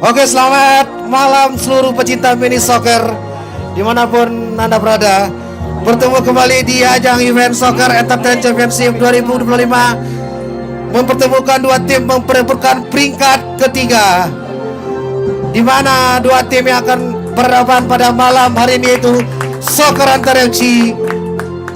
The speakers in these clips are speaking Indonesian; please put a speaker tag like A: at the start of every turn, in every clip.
A: Oke, selamat malam seluruh pecinta mini soccer dimanapun Anda berada. Bertemu kembali di ajang event Soccer Entertain Championship 2025, mempertemukan dua tim memperebutkan peringkat ketiga, di mana dua tim yang akan berhadapan pada malam hari ini yaitu Soccer Antara FC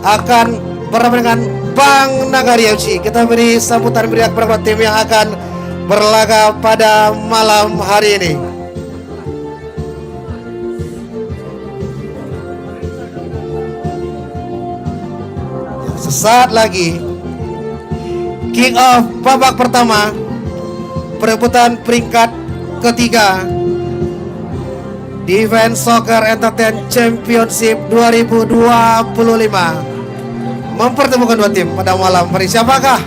A: akan berhadapan dengan Bank Nagari FC. Kita beri sambutan meriah kepada tim yang akan berlaga pada malam hari ini. Sesaat lagi kick off babak pertama perebutan peringkat ketiga di event Soccer Entertain Championship 2025, mempertemukan dua tim pada malam hari. Siapakah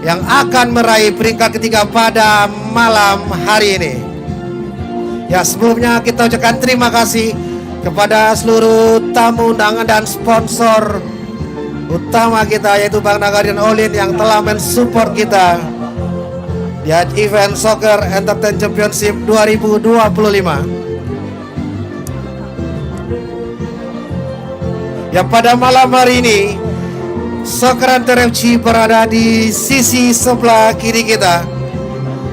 A: yang akan meraih peringkat ketiga pada malam hari ini? Ya, sebelumnya kita ucapkan terima kasih kepada seluruh tamu undangan dan sponsor utama kita yaitu Bank Nagari dan Olin yang telah mensupport kita di event Soccer Entertain Championship 2025. Ya, pada malam hari ini Soccer Antara FC berada di sisi sebelah kiri kita,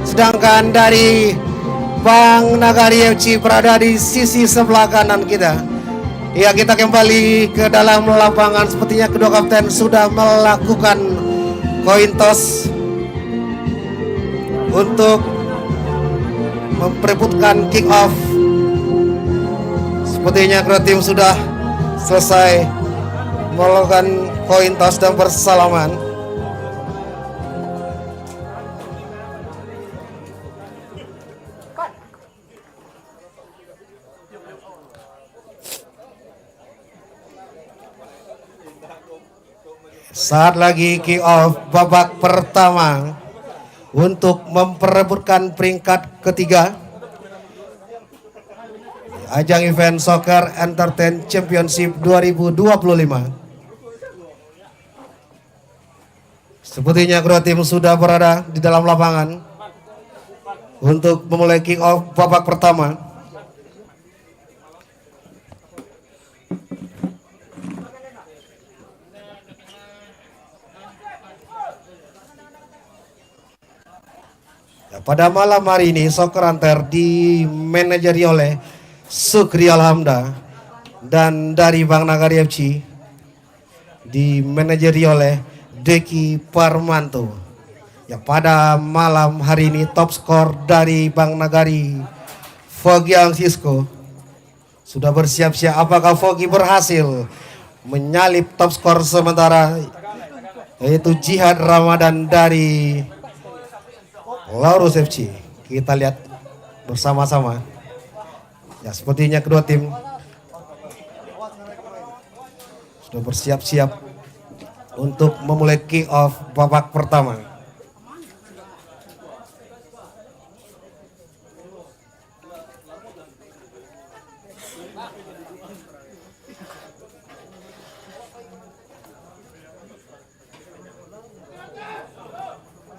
A: sedangkan dari Bank Nagari FC berada di sisi sebelah kanan kita. Ya, kita kembali ke dalam lapangan. Sepertinya kedua kapten sudah melakukan coin toss untuk memperebutkan kick off. Sepertinya kedua tim sudah selesai melakukan coin toss dan bersalaman. Saat lagi kick off babak pertama untuk memperebutkan peringkat ketiga ajang event Soccer Entertain Championship 2025. Sepertinya kedua tim sudah berada di dalam lapangan untuk memulai kick off babak pertama. Ya, pada malam hari ini Soccer Antar dimanajeri oleh Sukri Alhamda, dan dari Bank Nagari FC dimanajeri oleh Deki Parmanto. Ya, pada malam hari ini top skor dari Bank Nagari, Fogi Angsisko, sudah bersiap-siap. Apakah Fogi berhasil menyalip top skor sementara yaitu Jihad Ramadan dari Laurus FC? Kita lihat bersama-sama. Ya, sepertinya kedua tim sudah bersiap-siap untuk memulai kick off babak pertama.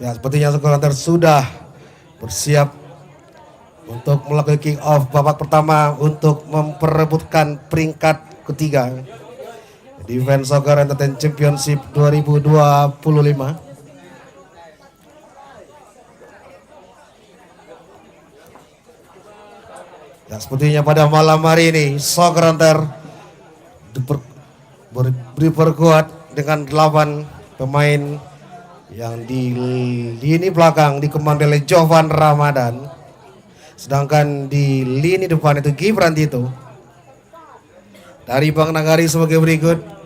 A: Ya, sepertinya Soccer sudah bersiap untuk melakukan kick off babak pertama untuk memperebutkan peringkat ketiga di event Soccer Entertain Championship 2025. Ya, sepertinya pada malam hari ini Soccer Entertain diperkuat dengan 8 pemain yang di lini belakang dikomando oleh Jovan Ramadan, sedangkan di lini depan itu Gibran Tito. Dari Bank Nagari sebagai berikut.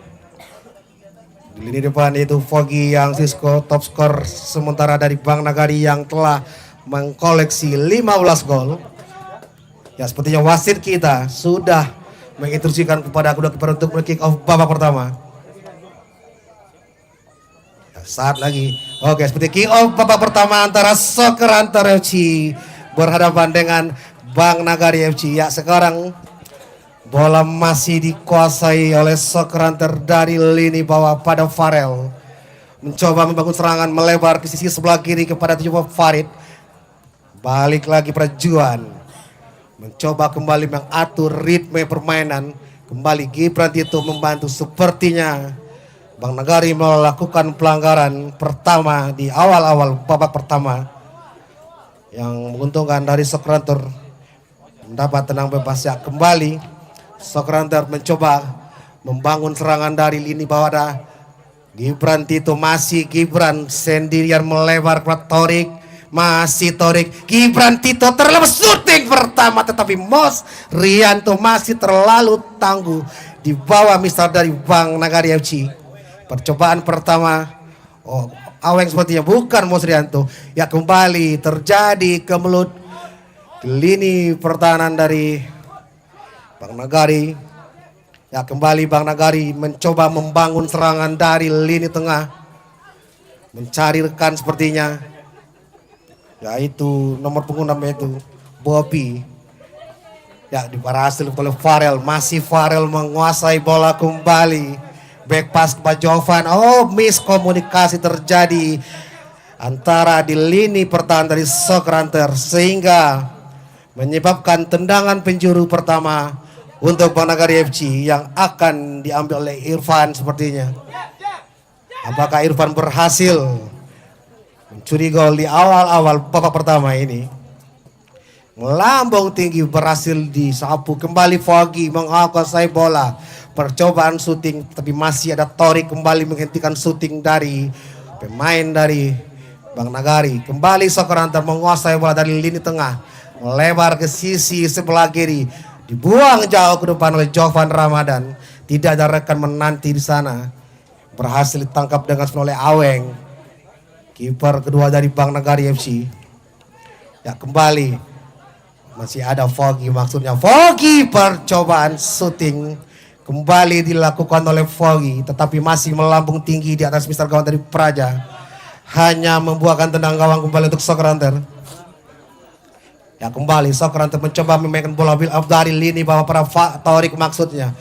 A: Di lini depan itu Fogi Angsisko, top skor sementara dari Bank Nagari yang telah mengkoleksi 15 gol. Ya, sepertinya wasit kita sudah menginstruksikan kepada kedua kiper untuk kick off babak pertama. Ya, saat lagi. Oke, seperti kick off babak pertama antara Soccer Antara FC berhadapan dengan Bank Nagari FC. Ya, sekarang bola masih dikuasai oleh Soccer Hunter dari lini bawah pada Farel. Mencoba membangun serangan melebar ke sisi sebelah kiri kepada Farid. Balik lagi Juan. Mencoba kembali mengatur ritme permainan. Kembali Gibran Tito membantu, sepertinya Bang Nagari melakukan pelanggaran pertama di awal-awal babak pertama yang menguntungkan dari Sokrator mendapat tenang bebas. Ya, kembali Sokrator mencoba membangun serangan dari lini bawah. Gibran Tito, masih Gibran sendirian melebar ke Torik. Masih Torik, Gibran Tito terlepas syuting pertama, tetapi Mos Rianto masih terlalu tangguh di bawah mister dari Bang Nagari FC. Percobaan pertama, Aweng sepertinya bukan Mos Rianto. Ya, kembali terjadi kemelut di lini pertahanan dari Bang Nagari. Ya, kembali Bang Nagari mencoba membangun serangan dari lini tengah, mencari rekan sepertinya. Yaitu nomor punggung itu Bobby. Ya, berhasil oleh Farel. Masih Farel menguasai bola kembali. Back pass kepada Jovan. Miskomunikasi terjadi antara di lini pertahanan dari Sokrator sehingga menyebabkan tendangan penjuru pertama untuk Bang Nagari FC yang akan diambil oleh Irfan sepertinya. Apakah Irfan berhasil mencuri gol di awal-awal babak pertama ini? Melambung tinggi berhasil disapu kembali. Foggy menguasai bola. Percobaan syuting tapi masih ada Torik kembali menghentikan syuting dari pemain dari Bang Nagari. Kembali Sokrator menguasai bola dari lini tengah, melebar ke sisi sebelah kiri, dibuang jauh ke depan oleh Jovan Ramadan. Tidak ada rekan menanti di sana. Berhasil ditangkap dengan oleh Aweng, kiper kedua dari Bang Nagari FC. Ya, kembali masih ada Foggy, maksudnya Foggy. Percobaan syuting kembali dilakukan oleh Foggy, tetapi masih melambung tinggi di atas mister gawang dari Praja. Hanya membuahkan tendang gawang kembali untuk Sokrator. Ya, kembali Sokrator mencoba memainkan bola build up dari lini bawah para Torik, maksudnya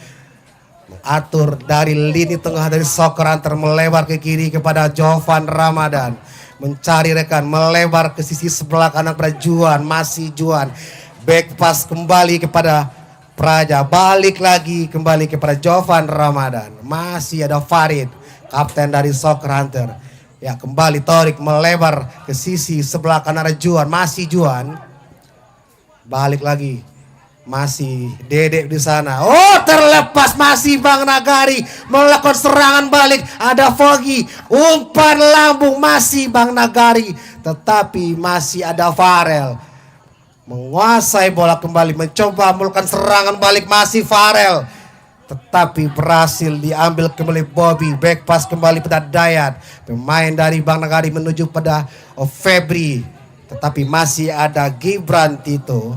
A: mengatur dari lini tengah dari Sokrator, melebar ke kiri kepada Jovan Ramadan, mencari rekan, melebar ke sisi sebelah kanan pada Juan. Masih Juan, back pass kembali kepada Praja, balik lagi kembali kepada Jovan Ramadan. Masih ada Farid, kapten dari Sokrator. Ya, kembali Torik melebar ke sisi sebelah kanan ada Juan. Masih Juan, balik lagi, masih Dedek di sana. Terlepas, masih Bang Nagari melakukan serangan balik. Ada Foggy, umpan lambung, masih Bang Nagari, tetapi masih ada Farel menguasai bola kembali, mencoba melakukan serangan balik. Masih Farel, tetapi berhasil diambil kembali Bobby. Back pass kembali pada Dayat, pemain dari Bang Nagari menuju pada Febri, tetapi masih ada Gibran Tito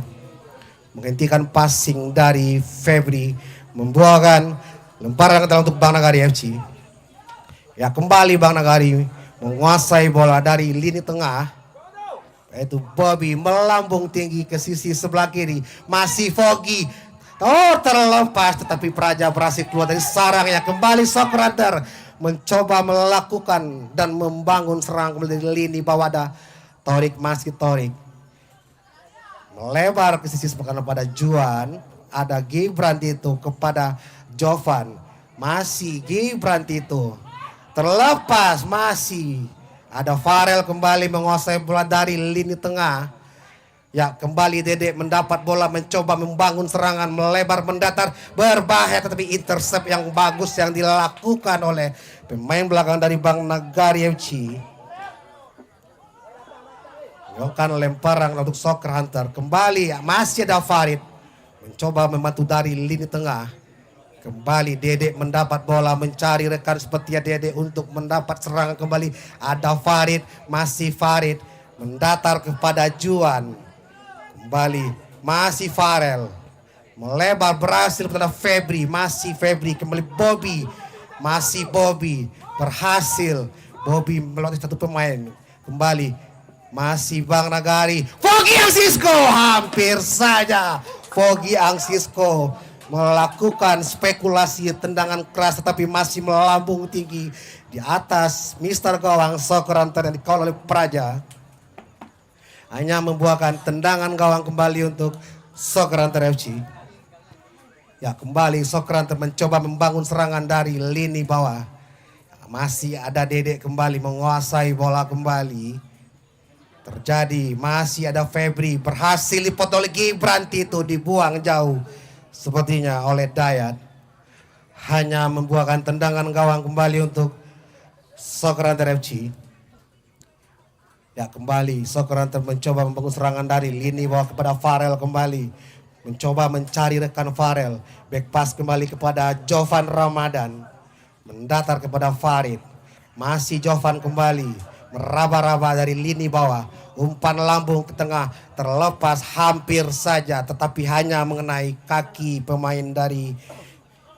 A: menghentikan passing dari Febri, membuahkan lemparan ke dalam untuk Bang Nagari FC. Ya, kembali Bang Nagari menguasai bola dari lini tengah, yaitu Bobby melambung tinggi ke sisi sebelah kiri. Masih Foggy, terlepas, tetapi Praja berhasil keluar dari sarangnya. Kembali Sokrator mencoba melakukan dan membangun serangan dari lini bawah ada Torik. Masih Torik melebar ke sisi sebelah kanan pada Juan. Ada Gibran Tito kepada Jovan. Masih Gibran Tito, terlepas, masih ada Farel kembali menguasai bola dari lini tengah. Ya, kembali Dedek mendapat bola, mencoba membangun serangan, melebar mendatar, berbahaya, tetapi intercept yang bagus yang dilakukan oleh pemain belakang dari Bang Nagari FC. Melakukan lemparan untuk Soccer Hunter. Kembali masih ada Farid mencoba membantu dari lini tengah. Kembali Dedek mendapat bola, mencari rekan seperti Dedek untuk mendapat serangan kembali. Ada Farid, masih Farid mendatar kepada Juan. Kembali masih Farel melebar, berhasil kepada Febri. Masih Febri, kembali Bobby. Masih Bobby, berhasil Bobby melatih satu pemain. Kembali masih Bang Nagari. Foggy Angsisko, hampir saja Foggy Angsisko melakukan spekulasi tendangan keras, tetapi masih melambung tinggi di atas mister gawang Sokrator yang dikawal oleh Praja. hanya membuahkan tendangan gawang kembali untuk Soccer Hunter FC. Ya, kembali Soccer Hunter mencoba membangun serangan dari lini bawah. Masih ada Dedek kembali menguasai bola kembali. Terjadi, masih ada Febri, berhasil dipotong oleh Gibran, itu dibuang jauh sepertinya oleh Dayat. Hanya membuahkan tendangan gawang kembali untuk Soccer Hunter FC. Ya, kembali Soccer Hunter mencoba membangun serangan dari lini bawah kepada Farel kembali. Mencoba mencari rekan Farel. Back pass kembali kepada Jovan Ramadan. Mendatar kepada Farid. Masih Jovan kembali. Meraba-raba dari lini bawah. Umpan lambung ke tengah. Terlepas hampir saja. Tetapi hanya mengenai kaki pemain dari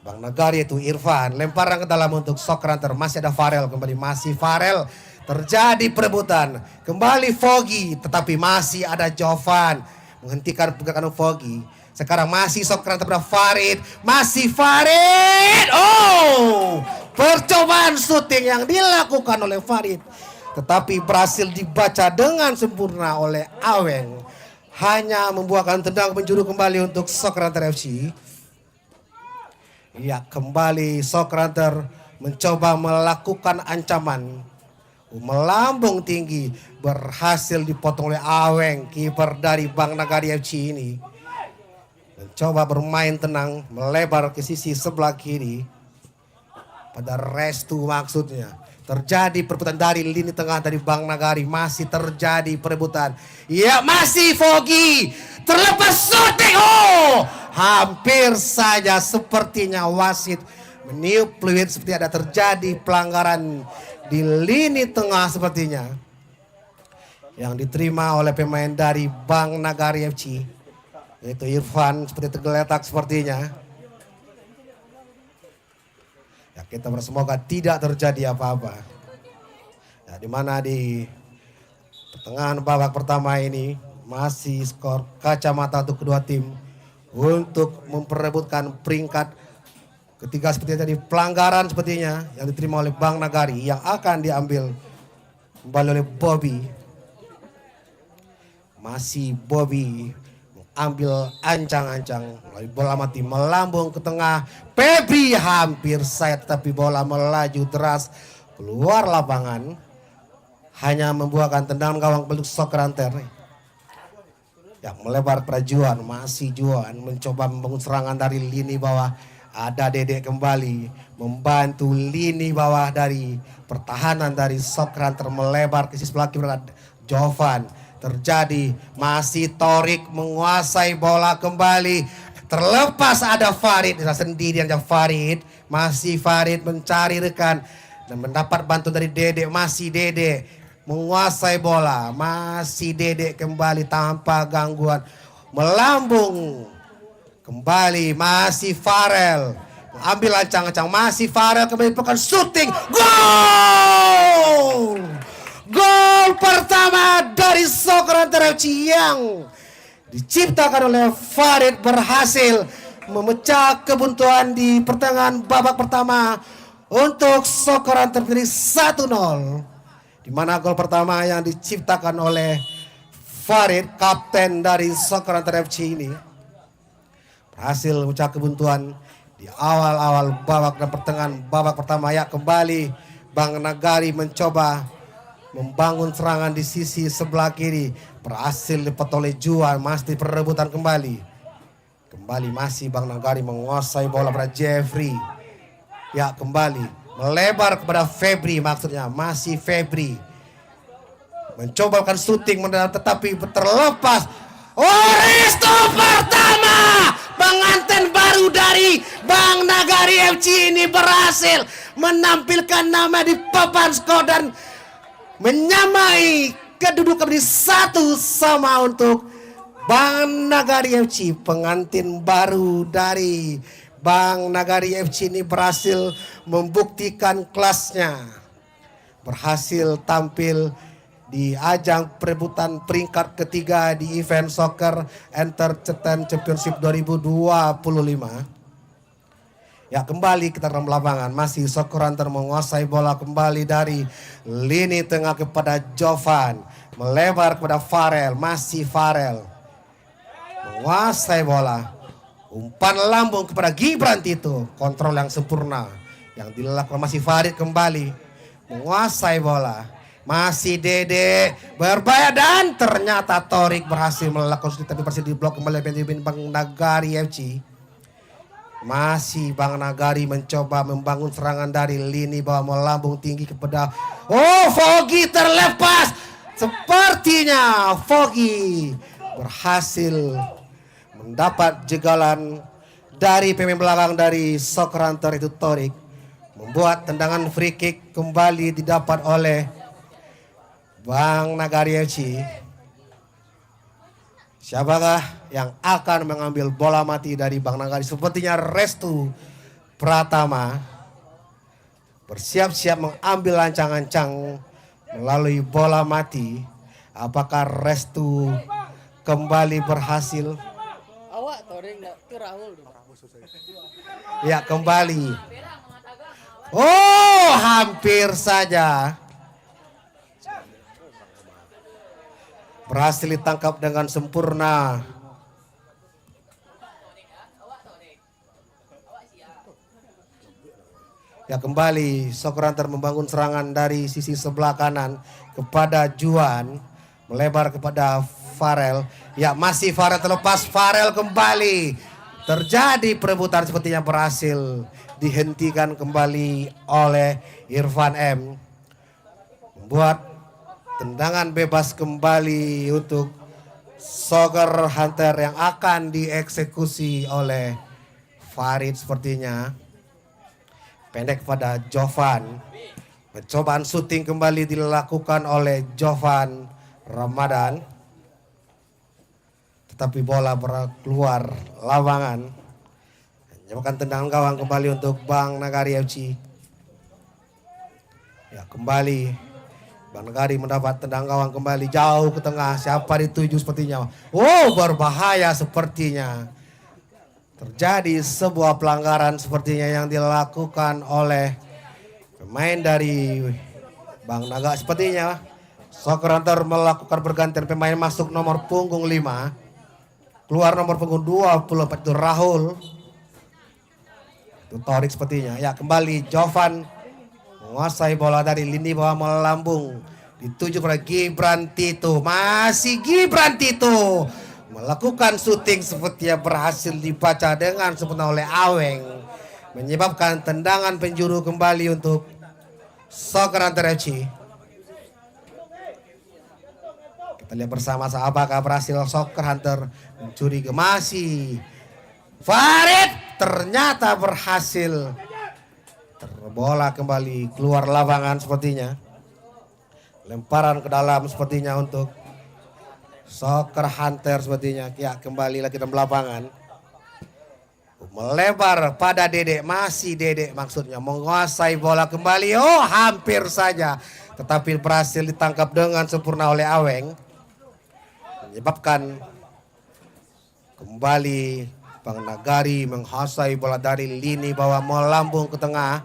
A: Bang Nagari, itu Irfan. Lemparan ke dalam untuk Soccer Hunter. Masih ada Farel kembali. Masih Farel. Terjadi perebutan. Kembali Fogi. Tetapi masih ada Jovan. Menghentikan pergerakan Fogi. Sekarang masih Soccer Hunter kepada Farid. Masih Farid. Oh, percobaan syuting yang dilakukan oleh Farid. Tetapi berhasil dibaca dengan sempurna oleh Aweng. Hanya membuahkan tendang penjuru kembali untuk Soccer Hunter FC. Ya, kembali Soccer Hunter mencoba melakukan ancaman. Melambung tinggi, berhasil dipotong oleh Aweng, kiper dari Bang Nagari FC ini. Mencoba bermain tenang, melebar ke sisi sebelah kiri. Pada Restu maksudnya. Terjadi perebutan dari lini tengah dari Bang Nagari. Masih terjadi perebutan. Ya, masih Fogi. Terlepas syuting. Oh, hampir saja sepertinya wasit meniup peluit seperti ada terjadi pelanggaran di lini tengah sepertinya. Yang diterima oleh pemain dari Bang Nagari FC. Yaitu Irfan, seperti tergeletak sepertinya. Ya, kita bersemoga tidak terjadi apa-apa. Ya, dimana di pertengahan babak pertama ini masih skor kacamata untuk kedua tim untuk memperebutkan peringkat ketiga seperti tadi. Pelanggaran sepertinya yang diterima oleh Bang Nagari yang akan diambil kembali oleh Bobby. Masih Bobby ambil ancang-ancang melalui bola mati melambung ke tengah. Febri hampir saja tetapi bola melaju deras keluar lapangan. Hanya membuahkan tendangan gawang bentuk Soccer Hunter. Ya, melebar pada Juan. Masih Juan mencoba membangun serangan dari lini bawah. Ada Dedek kembali membantu lini bawah dari pertahanan dari Soccer Hunter, melebar ke sisi sebelah kiri. Jovan. Terjadi, masih Torik menguasai bola kembali. Terlepas ada Farid, sendirian aja Farid. Masih Farid mencari rekan dan mendapat bantuan dari Dedek. Masih Dedek menguasai bola. Masih Dedek kembali tanpa gangguan. Melambung kembali, masih Farel. Ambil ancang-ancang, masih Farel kembali melakukan syuting. Gol! Gol pertama dari Soccer Hunter FC yang diciptakan oleh Farid berhasil memecah kebuntuan di pertengahan babak pertama untuk Soccer Hunter menjadi 1-0. Di mana gol pertama yang diciptakan oleh Farid, kapten dari Soccer Hunter FC ini, berhasil memecah kebuntuan di awal-awal babak dan pertengahan babak pertama. Ya, kembali Bang Nagari mencoba membangun serangan di sisi sebelah kiri. Berhasil dipotong oleh Juan. Masih perebutan kembali. Kembali masih Bang Nagari menguasai bola pada Jeffrey. Ya, kembali melebar kepada Febri maksudnya. Masih Febri. Mencoba melakukan syuting tetapi terlepas. Oh, restu pertama. Pengantin baru dari Bang Nagari FC ini berhasil menampilkan nama di papan skor dan menyamai kedudukan di 1-1 untuk Bang Nagari FC. Pengantin baru dari Bang Nagari FC ini berhasil membuktikan kelasnya. Berhasil tampil di ajang perebutan peringkat ketiga di event Soccer Entertainment Championship 2025. Ya, kembali kita dalam lapangan. Masih Soccer Hunter menguasai bola kembali dari lini tengah kepada Jovan. melebar kepada Farel, masih Farel menguasai bola. Umpan lambung kepada Gibran Tito, kontrol yang sempurna yang dilakukan masih Farid kembali menguasai bola. Masih Dede berbahaya dan ternyata Torik berhasil melakukan shooting tapi berhasil diblok kembali Bang Nagari FC. Masih Bang Nagari mencoba membangun serangan dari lini bawah melambung tinggi kepada Foggy terlepas. Sepertinya Foggy berhasil mendapat jegalan dari pemain belakang dari Soccer Hunter itu Torik. Membuat tendangan free kick kembali didapat oleh Bang Nagari FC. Siapakah yang akan mengambil bola mati dari Bang Nagari? Sepertinya Restu Pratama bersiap-siap mengambil ancang-ancang melalui bola mati. Apakah Restu kembali berhasil? Ya, kembali. Hampir saja. Berhasil ditangkap dengan sempurna. Ya, kembali Soccer Hunter membangun serangan dari sisi sebelah kanan kepada Juan, melebar kepada Farel. Ya, masih Farel terlepas, Farel kembali. Terjadi perebutan sepertinya berhasil dihentikan kembali oleh Irfan M. Membuat tendangan bebas kembali untuk Soccer Hunter yang akan dieksekusi oleh Farid sepertinya. Pendek pada Jovan. Percobaan syuting kembali dilakukan oleh Jovan Ramadan. Tetapi bola keluar lawangan. Menyebabkan tendangan gawang kembali untuk Bang Nagari FC. Ya, kembali Bang Nagari mendapat tendangan gawang kembali jauh ke tengah. Siapa dituju sepertinya? Berbahaya sepertinya. Terjadi sebuah pelanggaran sepertinya yang dilakukan oleh pemain dari Bang Naga. Sepertinya Soccer Hunter melakukan pergantian pemain, masuk nomor punggung 5. Keluar nomor punggung 24 itu Rahul. Itu Torik sepertinya. Ya, kembali Jovan menguasai bola dari lini bawah melambung. Dituju pada Gibran Tito. Masih Gibran Tito. Melakukan syuting sepertinya berhasil dibaca dengan sempurna oleh Aweng. Menyebabkan tendangan penjuru kembali untuk Soccer Hunter FC. Kita lihat bersama-sama apakah berhasil Soccer Hunter mencuri ke masih Farid. Ternyata berhasil. Terbola kembali keluar lapangan sepertinya. Lemparan ke dalam sepertinya untuk Soccer Hunter sepertinya. Ya, kembali lagi dalam lapangan. Melebar pada Dedek. Masih Dedek maksudnya menguasai bola kembali. Hampir saja. Tetapi berhasil ditangkap dengan sempurna oleh Aweng. Menyebabkan kembali Bang Nagari menguasai bola dari lini bawah melambung ke tengah.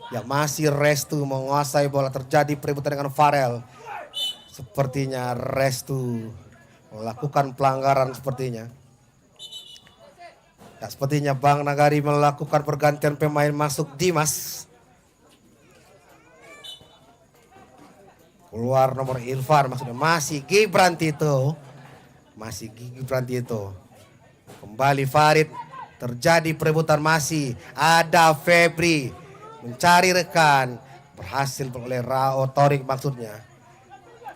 A: Ya, masih Restu menguasai bola. Terjadi perebutan dengan Farel. Sepertinya Restu melakukan pelanggaran sepertinya. Ya, sepertinya Bang Nagari melakukan pergantian pemain, masuk Dimas. Keluar nomor Irfan, maksudnya masih Gibran Tito. Masih Gibran Tito. Kembali Farid. Terjadi perebutan, masih ada Febri mencari rekan. Berhasil oleh Torik maksudnya.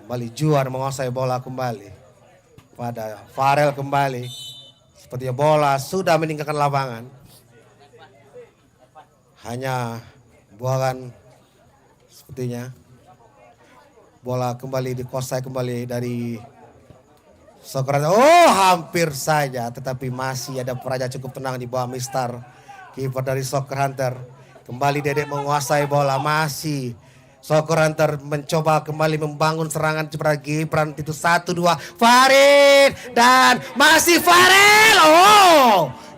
A: Kembali Juan menguasai bola kembali pada Farel kembali. Sepertinya bola sudah meninggalkan lapangan. Hanya buangan sepertinya. Bola kembali dikuasai kembali dari Soccer Hunter. Hampir saja, tetapi masih ada peraja cukup tenang di bawah Mister kiper dari Soccer Hunter. Kembali Dedek menguasai bola, masih Soccer Hunter mencoba kembali membangun serangan kepada Gibran itu 1-2 Farid dan masih Farel.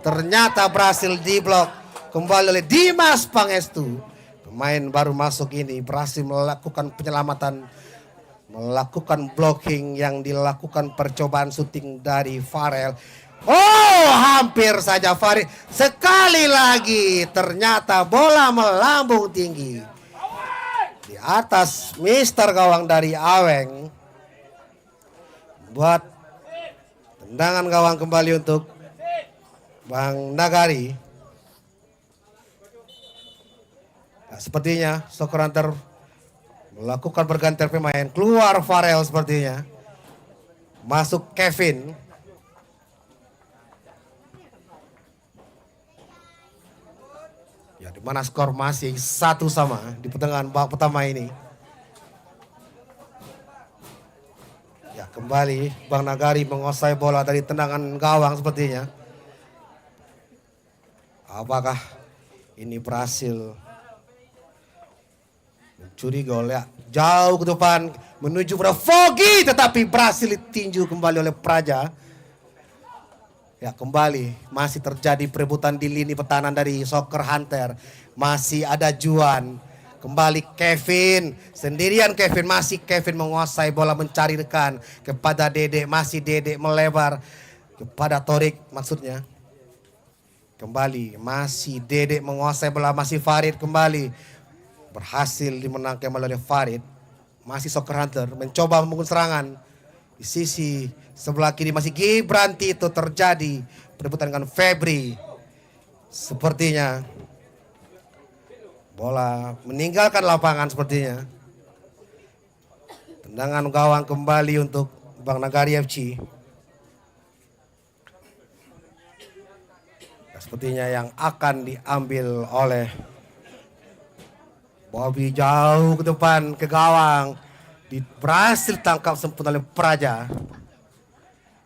A: Ternyata berhasil diblok kembali oleh Dimas Pangestu. Pemain baru masuk ini berhasil melakukan penyelamatan melakukan blocking yang dilakukan percobaan syuting dari Farel. Oh, hampir saja Farid. Sekali lagi ternyata bola melambung tinggi di atas Mister gawang dari Aweng. Buat tendangan gawang kembali untuk Bang Nagari. Nah, sepertinya Soccer Hunter melakukan pergantian pemain. Keluar Farel sepertinya. Masuk Kevin. Ya, di mana skor masih 1-1 di pertengahan babak pertama ini. Ya, kembali Bang Nagari menguasai bola dari tendangan gawang sepertinya. Apakah ini berhasil mencuri gol? Ya, jauh ke depan menuju pada Foggy, tetapi berhasil ditinju kembali oleh Praja. Ya, kembali masih terjadi perebutan di lini pertahanan dari Soccer Hunter. Masih ada Juan. Kembali Kevin, sendirian Kevin, masih Kevin menguasai bola mencari rekan kepada Dede, masih Dede melebar kepada Torik maksudnya. Kembali masih Dede menguasai bola, masih Farid kembali. Berhasil dimenangkan oleh Farid. Masih Soccer Hunter mencoba membangun serangan. Di sisi sebelah kiri masih Gibranti, itu terjadi perebutan dengan Febri. Sepertinya bola meninggalkan lapangan sepertinya. Tendangan gawang kembali untuk Bang Nagari FC. Sepertinya yang akan diambil oleh Bobby, jauh ke depan ke gawang. Berhasil tangkap sempurna oleh Praja.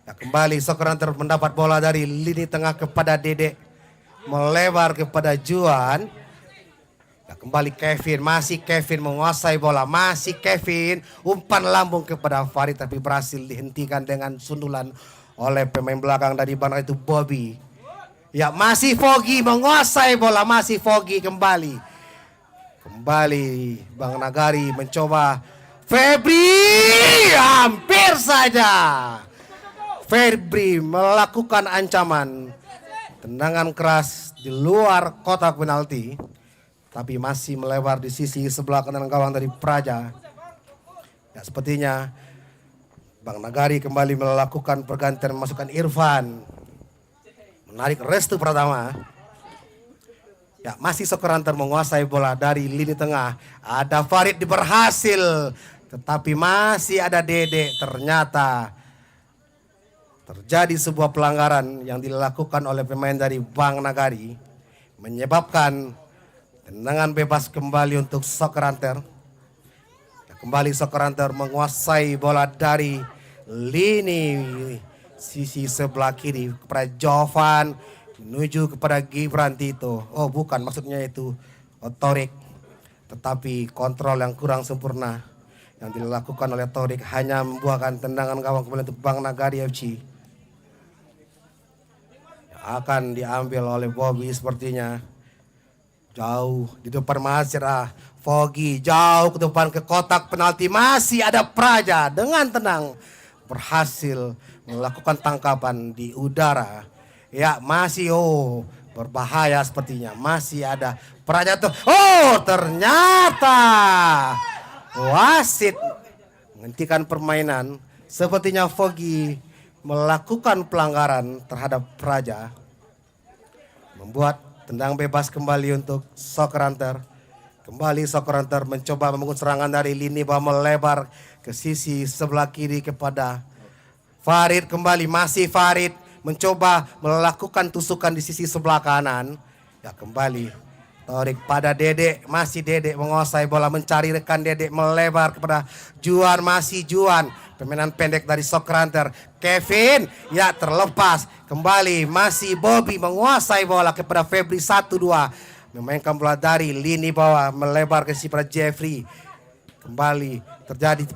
A: Ya, kembali Soccer Hunter mendapat bola dari lini tengah kepada Dede. Melebar kepada Juan. Ya, kembali Kevin, masih Kevin menguasai bola. Masih Kevin, umpan lambung kepada Farid tapi berhasil dihentikan dengan sundulan oleh pemain belakang dari Bandar itu Bobby. Ya, masih Foggy menguasai bola, masih Foggy kembali. Kembali Bang Nagari mencoba. Febri hampir saja. Febri melakukan ancaman. Tendangan keras di luar kotak penalti. Tapi masih melebar di sisi sebelah kanan gawang dari Praja. Ya, sepertinya Bang Nagari kembali melakukan pergantian memasukkan Irfan. Menarik Restu Pratama. Ya, masih Soccer Hunter menguasai bola dari lini tengah. Ada Farid berhasil. Tetapi masih ada Dede. Ternyata terjadi sebuah pelanggaran yang dilakukan oleh pemain dari Bang Nagari. Menyebabkan tendangan bebas kembali untuk Soccer Hunter. Ya, kembali Soccer Hunter menguasai bola dari lini sisi sebelah kiri kepada Jovan. Menuju kepada Gibranti itu. Oh, bukan, maksudnya itu Torik. Tetapi kontrol yang kurang sempurna yang dilakukan oleh Torik hanya membuahkan tendangan gawang kembali untuk Bang Nagari FC. Yang akan diambil oleh Bobby sepertinya. Jauh di depan masih Foggy, jauh ke depan ke kotak penalti. Masih ada Praja dengan tenang berhasil melakukan tangkapan di udara. Ya, masih berbahaya sepertinya. Masih ada Praja tuh. Oh, ternyata wasit menghentikan permainan. Sepertinya Foggy melakukan pelanggaran terhadap Praja. Membuat tendang bebas kembali untuk Soccer Hunter. Kembali Soccer Hunter mencoba membangun serangan dari lini bawah melebar ke sisi sebelah kiri kepada Farid. Kembali masih Farid mencoba melakukan tusukan di sisi sebelah kanan. Ya, kembali Torik pada Dede, masih Dede menguasai bola mencari rekan Dede melebar kepada Juan, masih Juan. Permainan pendek dari Soccer Hunter. Kevin, ya terlepas. Kembali masih Bobby menguasai bola kepada Febri 1-2. Memainkan bola dari lini bawah melebar ke sisi pada Jeffrey. Kembali terjadi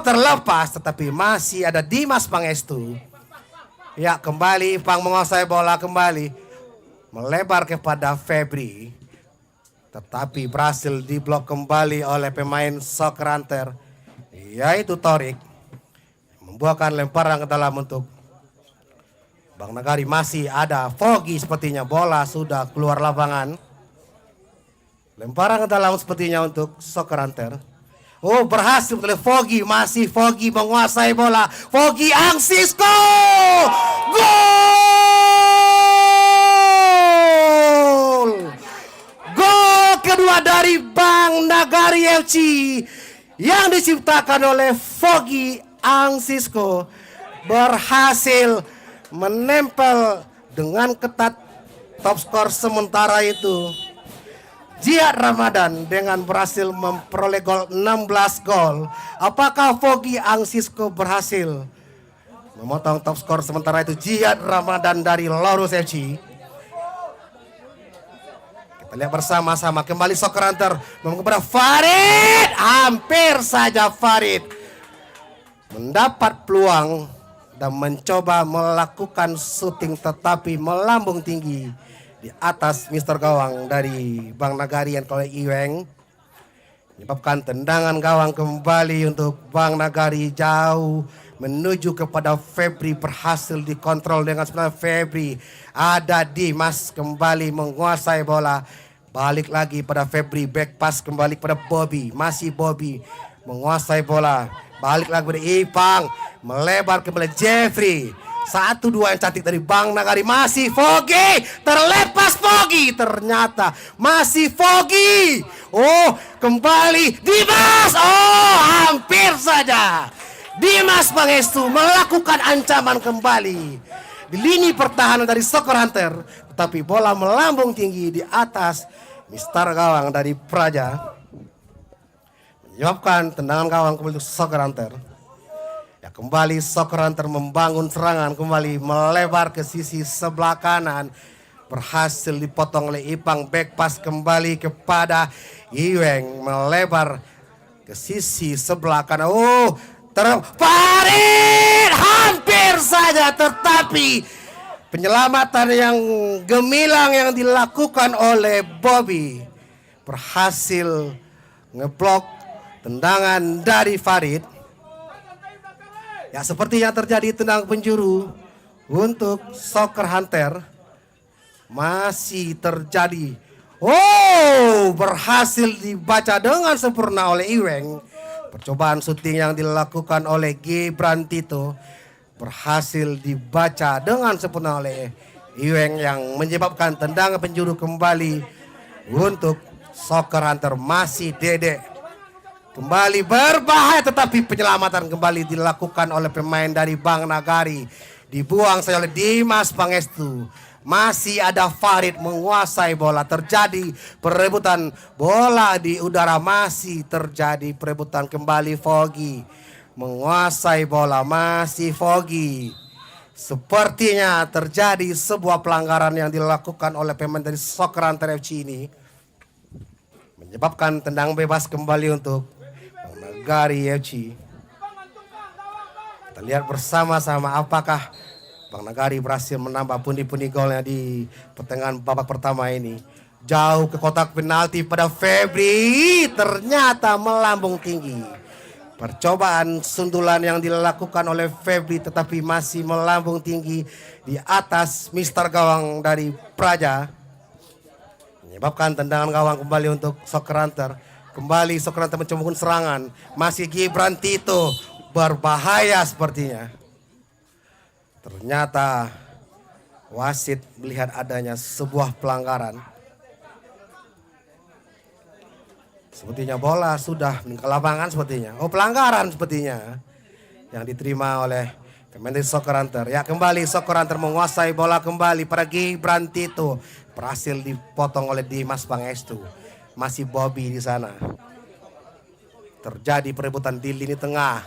A: terlepas, tetapi masih ada Dimas Pangestu. Ya, kembali Pang menguasai bola kembali. Melebar kepada Febri. Tetapi berhasil diblok kembali oleh pemain Soccer Hunter. yaitu Torik, membuahkan lemparan ke dalam untuk Bang Nagari. Masih ada Foggy, sepertinya bola sudah keluar lapangan. Lemparan ke dalam sepertinya untuk Soccer Hunter. Oh, berhasil oleh Foggy. Masih Foggy menguasai bola. Foggy Angsisco. Gol! Gol kedua dari Bang Nagari FC yang diciptakan oleh Foggy Angsisco berhasil menempel dengan ketat top skor sementara itu Jihad Ramadan dengan berhasil memperoleh gol 16 gol. Apakah Foggy Angsisco berhasil memotong top skor sementara itu Jihad Ramadan dari Lorus FC? Kita lihat bersama-sama. Kembali Soccer Hunter kepada Farid. Hampir saja Farid mendapat peluang dan mencoba melakukan syuting tetapi melambung tinggi di atas Mister Gawang dari Bang Nagari yang oleh Iweng, menyebabkan tendangan gawang kembali untuk Bang Nagari jauh menuju kepada Febri, berhasil dikontrol dengan sebenarnya Febri. Ada Dimas kembali menguasai bola, balik lagi pada Febri, back pass kembali pada Bobby, masih Bobby menguasai bola, balik lagi pada Ipang, melebar kembali Jeffrey. 1-2 yang cantik dari Bang Nagari. Masih Foggy, terlepas Foggy, ternyata masih Foggy. Oh, kembali Dimas. Oh, hampir saja Dimas Pangestu melakukan ancaman kembali di lini pertahanan dari Soccer Hunter, tetapi bola melambung tinggi di atas Mister Gawang dari Praja, menyebabkan tendangan gawang kembali untuk Soccer Hunter. Ya, kembali Soccer Hunter membangun serangan, kembali melebar ke sisi sebelah kanan, berhasil dipotong oleh Ipang, back pass kembali kepada Iweng, melebar ke sisi sebelah kanan. Oh, Farid hampir saja, tetapi penyelamatan yang gemilang yang dilakukan oleh Bobby berhasil ngeblok tendangan dari Farid. Ya, seperti yang terjadi tendang penjuru untuk Soccer Hunter masih terjadi. Oh, berhasil dibaca dengan sempurna oleh Iweng. Percobaan syuting yang dilakukan oleh Gibran Tito berhasil dibaca dengan sempurna oleh Iweng yang menyebabkan tendangan penjuru kembali untuk Soccer Hunter. Masih Dede kembali berbahaya, tetapi penyelamatan kembali dilakukan oleh pemain dari Bang Nagari. Dibuang saja oleh Dimas Pangestu. Masih ada Farid menguasai bola. Terjadi perebutan bola di udara. Masih terjadi perebutan kembali. Foggy menguasai bola. Masih Foggy. Sepertinya terjadi sebuah pelanggaran yang dilakukan oleh pemain dari Soccer Hunter FC ini, menyebabkan tendang bebas kembali untuk Nagari FC. Kita lihat bersama-sama apakah Bang Nagari berhasil menambah pundi-pundi golnya di pertengahan babak pertama ini. Jauh ke kotak penalti pada Febri, ternyata melambung tinggi. Percobaan sundulan yang dilakukan oleh Febri tetapi masih melambung tinggi di atas Mister Gawang dari Praja, menyebabkan tendangan gawang kembali untuk Soccer Hunter. Kembali Soccer Hunter mencoba serangan. Masih Gibran Tito, berbahaya sepertinya. Ternyata wasit melihat adanya sebuah pelanggaran. Sepertinya bola sudah ke lapangan sepertinya. Oh, pelanggaran sepertinya yang diterima oleh pemain Soccer Hunter. Ya, kembali Soccer Hunter menguasai bola kembali pada Gibran Tito. Berhasil dipotong oleh Dimas Pangestu. Masih Bobby di sana. Terjadi perebutan di lini tengah.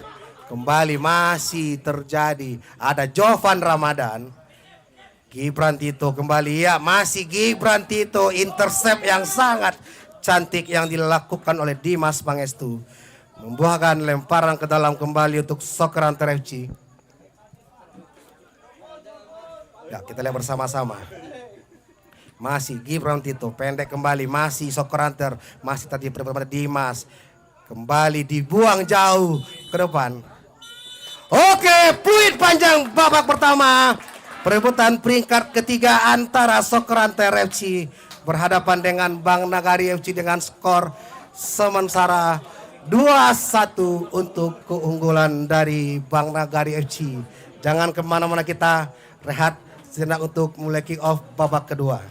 A: Kembali masih terjadi. Ada Jovan Ramadan. Gibran Tito kembali. Ya, masih Gibran Tito. Intercept yang sangat cantik yang dilakukan oleh Dimas Pangestu. Membuahkan lemparan ke dalam kembali untuk Soccer Hunter FC. Ya, kita lihat bersama-sama. Masih Gibran Tito, pendek kembali, masih Soccer Hunter, masih tadi pada Dimas. Kembali dibuang jauh ke depan. Oke, fluid panjang babak pertama. Perebutan peringkat ketiga antara Soccer Hunter FC berhadapan dengan Bang Nagari FC dengan skor sementara 2-1 untuk keunggulan dari Bang Nagari FC. Jangan kemana-mana, kita rehat sejenak untuk mulai kick off babak kedua.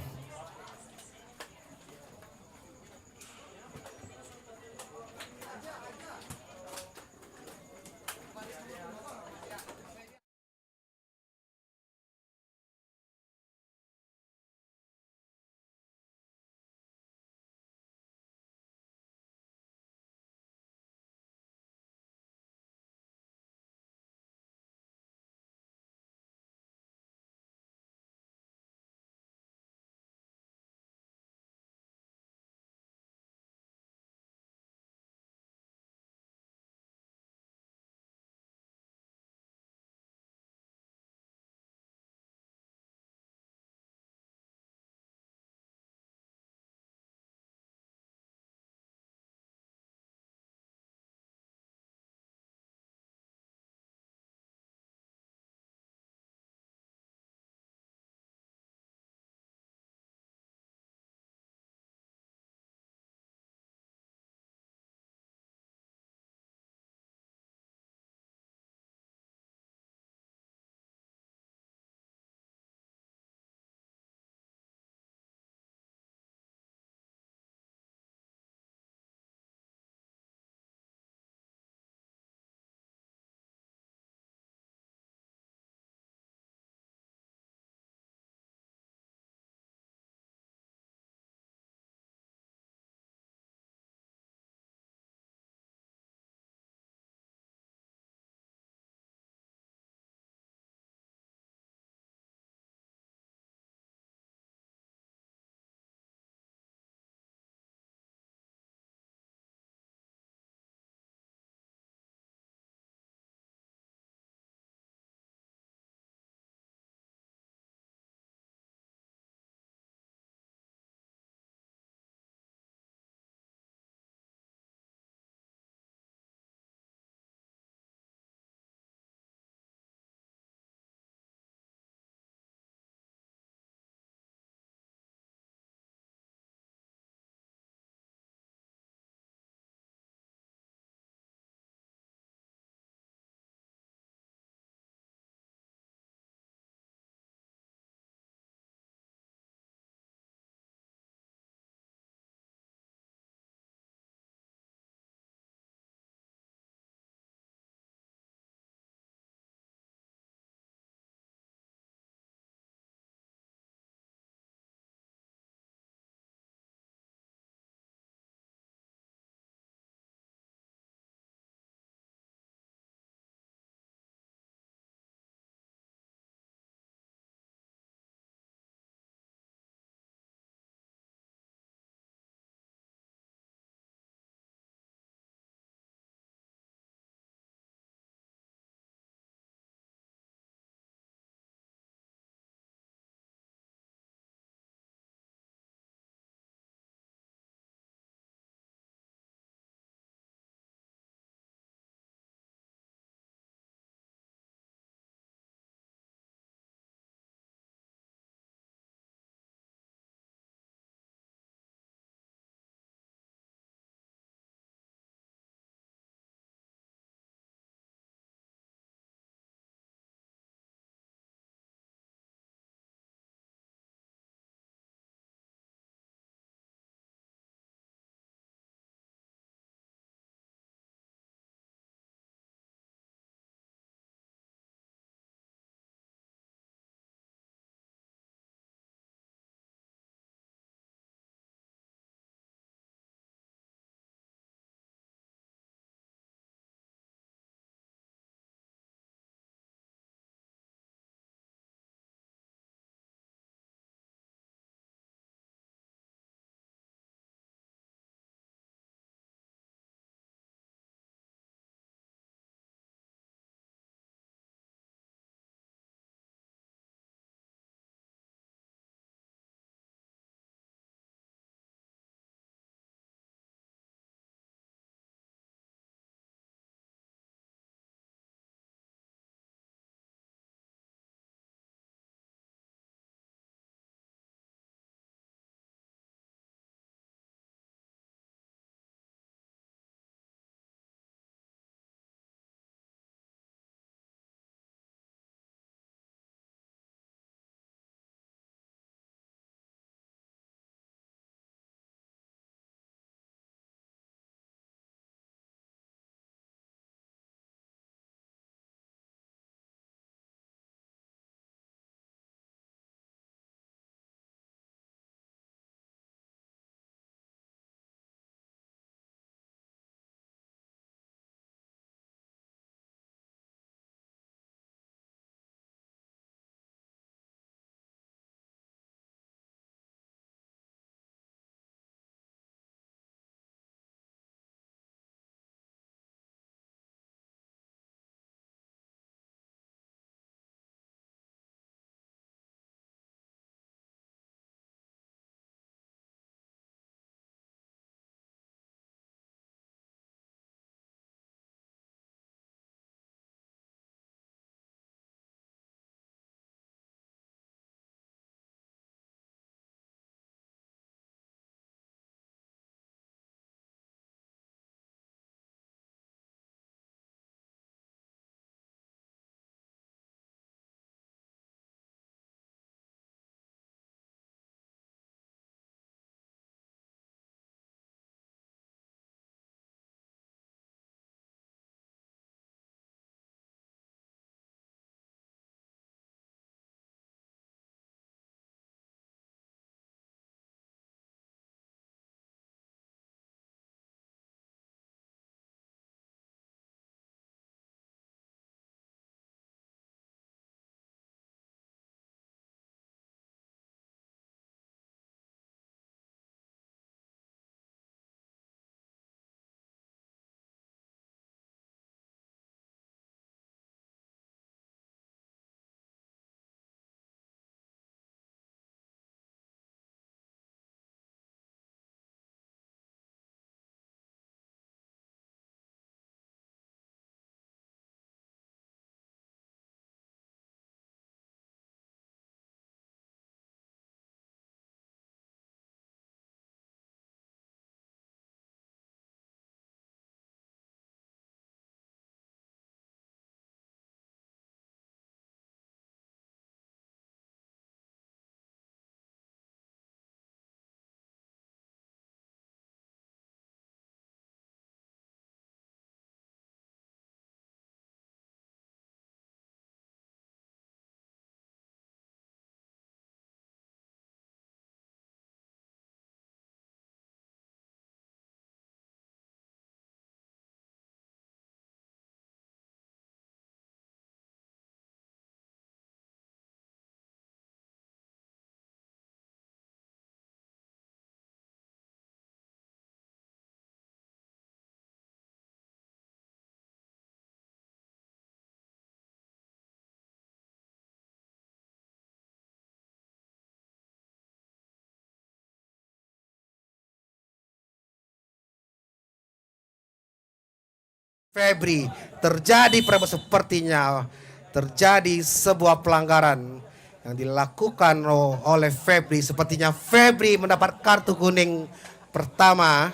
A: Febri, terjadi sepertinya terjadi sebuah pelanggaran yang dilakukan oleh Febri. Sepertinya Febri mendapat kartu kuning pertama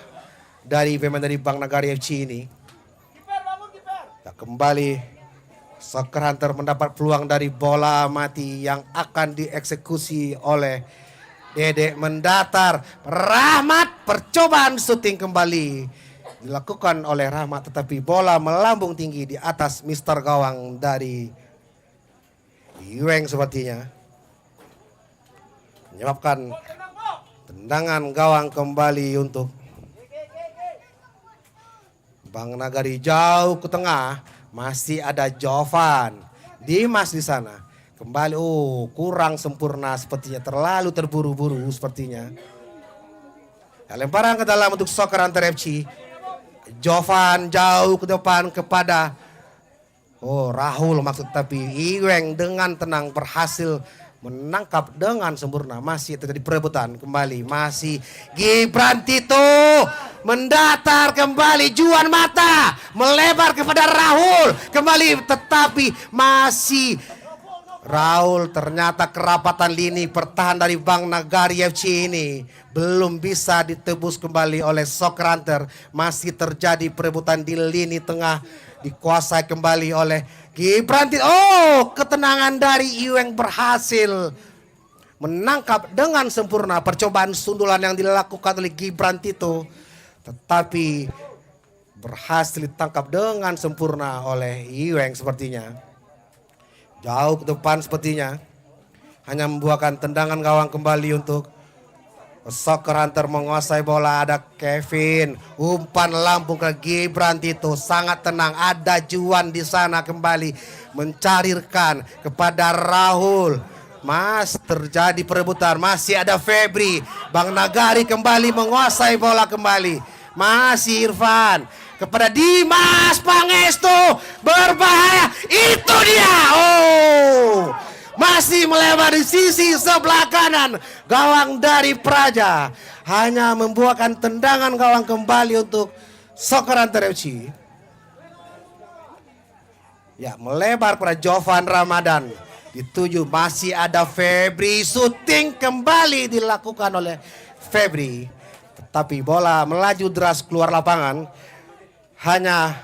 A: dari pemain dari Bang Nagari FC ini. Ya, kembali Soccer Hunter mendapat peluang dari bola mati yang akan dieksekusi oleh Dedek mendatar. Rahmat, percobaan syuting kembali dilakukan oleh Rahmat, tetapi bola melambung tinggi di atas Mister Gawang dari Iweng sepertinya, menyebabkan tendangan gawang kembali untuk Bang Nagari. Jauh ke tengah, masih ada Jovan, Dimas di sana. Kembali, kurang sempurna sepertinya, terlalu terburu-buru sepertinya. Ya, lemparan ke dalam untuk Soccer Hunter FC. Jovan jauh ke depan kepada Rahul maksud, tapi Iweng dengan tenang berhasil menangkap dengan sempurna. Masih terjadi perebutan kembali, masih Gibran Tito mendatar kembali, Juan Mata melebar kepada Rahul kembali, tetapi masih Rahul. Ternyata kerapatan lini pertahan dari Bang Nagari FC ini belum bisa ditebus kembali oleh Soccer Hunter. Masih terjadi perebutan di lini tengah, dikuasai kembali oleh Gibran. Ketenangan dari Iweng berhasil menangkap dengan sempurna percobaan sundulan yang dilakukan oleh Gibran Tito, tetapi berhasil ditangkap dengan sempurna oleh Iweng sepertinya. Jauh ke depan sepertinya, hanya membuahkan tendangan gawang kembali untuk Soccer Hunter menguasai bola. Ada Kevin, umpan lambung ke Gibran Tito, sangat tenang. Ada Juan di sana kembali mencarirkan kepada Rahul. Terjadi perebutan, masih ada Febri. Bang Nagari kembali menguasai bola kembali. Masih Irfan kepada Dimas Pangestu, berbahaya, itu dia. Masih melebar di sisi sebelah kanan gawang dari Praja, hanya membuahkan tendangan gawang kembali untuk Soccer Hunter FC. Ya, melebar pada Jovan Ramadan, dituju, masih ada Febri, syuting kembali dilakukan oleh Febri, tetapi bola melaju deras keluar lapangan, hanya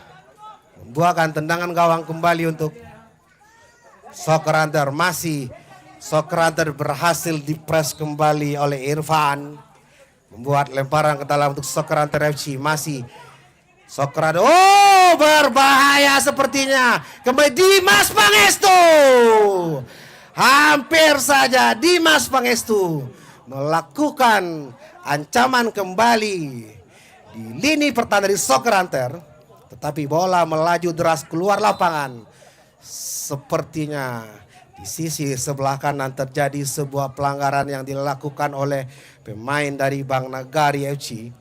A: membuahkan tendangan gawang kembali untuk Soccer Hunter. Masih Soccer Hunter berhasil dipres kembali oleh Irfan, membuat lemparan ke dalam untuk Soccer Hunter FC. Masih Soccer Hunter, berbahaya sepertinya, kembali Dimas Pangestu. Hampir saja Dimas Pangestu melakukan ancaman kembali di lini pertahanan dari Soccer Hunter, tetapi bola melaju deras keluar lapangan. Sepertinya di sisi sebelah kanan terjadi sebuah pelanggaran yang dilakukan oleh pemain dari Bang Nagari FC.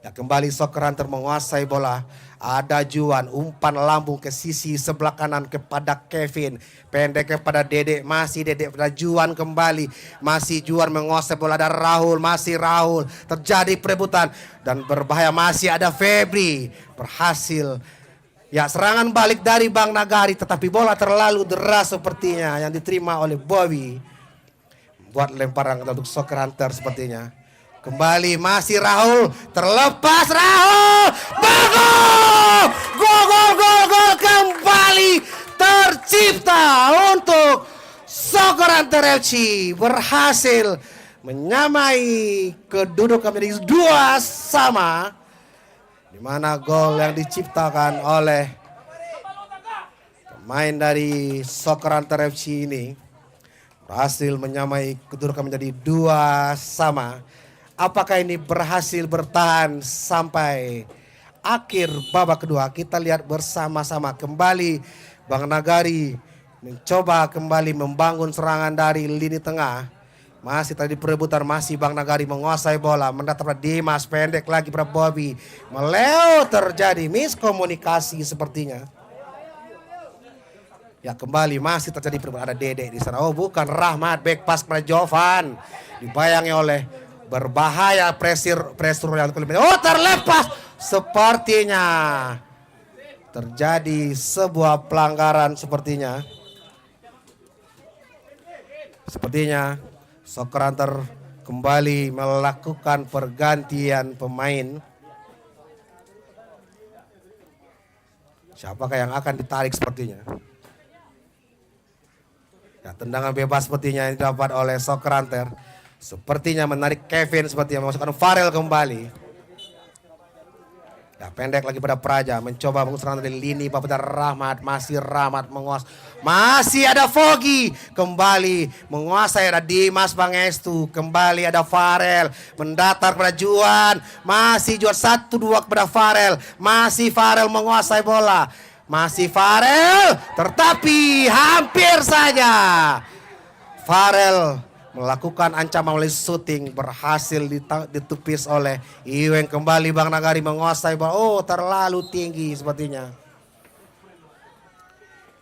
A: Ya, kembali Soccer Hunter menguasai bola. Ada Juan, umpan lambung ke sisi sebelah kanan kepada Kevin, pendek kepada Dedek, masih Dedek pada Juan kembali, masih Juan menguasai bola. Ada Rahul, masih Rahul, terjadi perebutan dan berbahaya. Masih ada Febri, berhasil. Ya, serangan balik dari Bang Nagari, tetapi bola terlalu deras sepertinya yang diterima oleh Bobby, buat lemparan untuk Soccer Hunter sepertinya. Kembali masih Rahul, terlepas Rahul, bagus, gol kembali tercipta untuk Soccer Hunter FC, berhasil menyamai kedudukan menjadi 2-2, di mana gol yang diciptakan oleh pemain dari Soccer Hunter FC ini berhasil menyamai kedudukan menjadi 2-2. Apakah ini berhasil bertahan sampai akhir babak kedua? Kita lihat bersama-sama. Kembali Bang Nagari mencoba kembali membangun serangan dari lini tengah. Masih tadi perebutan, masih Bang Nagari menguasai bola. Mendatar pada Dimas, pendek lagi pada Bobby. Meleo, terjadi miskomunikasi sepertinya. Ya, kembali masih terjadi perebutan. Ada Dedek di sana. Bukan Rahmat, back pass pada Jovan. Dibayangi oleh berbahaya, pressure yang terlepas sepertinya. terjadi sebuah pelanggaran sepertinya. Sepertinya Soccer Hunter kembali melakukan pergantian pemain. Siapakah yang akan ditarik sepertinya? Ya, tendangan bebas sepertinya yang didapat oleh Soccer Hunter. Sepertinya menarik Kevin, sepertinya memasukkan Farel kembali. Ya, pendek lagi pada Praja, mencoba mengusirkan dari lini pada Rahmat, masih Rahmat menguasai, masih ada Foggy, kembali menguasai, ada Dimas Pangestu, kembali ada Farel, mendatar kepada Juan, masih Juan 1-2 kepada Farel, masih Farel menguasai bola, masih Farel, tetapi hampir saja Farel melakukan ancaman oleh syuting, berhasil ditupis oleh Iweng. Kembali Bang Nagari menguasai bola. Oh, terlalu tinggi sepertinya.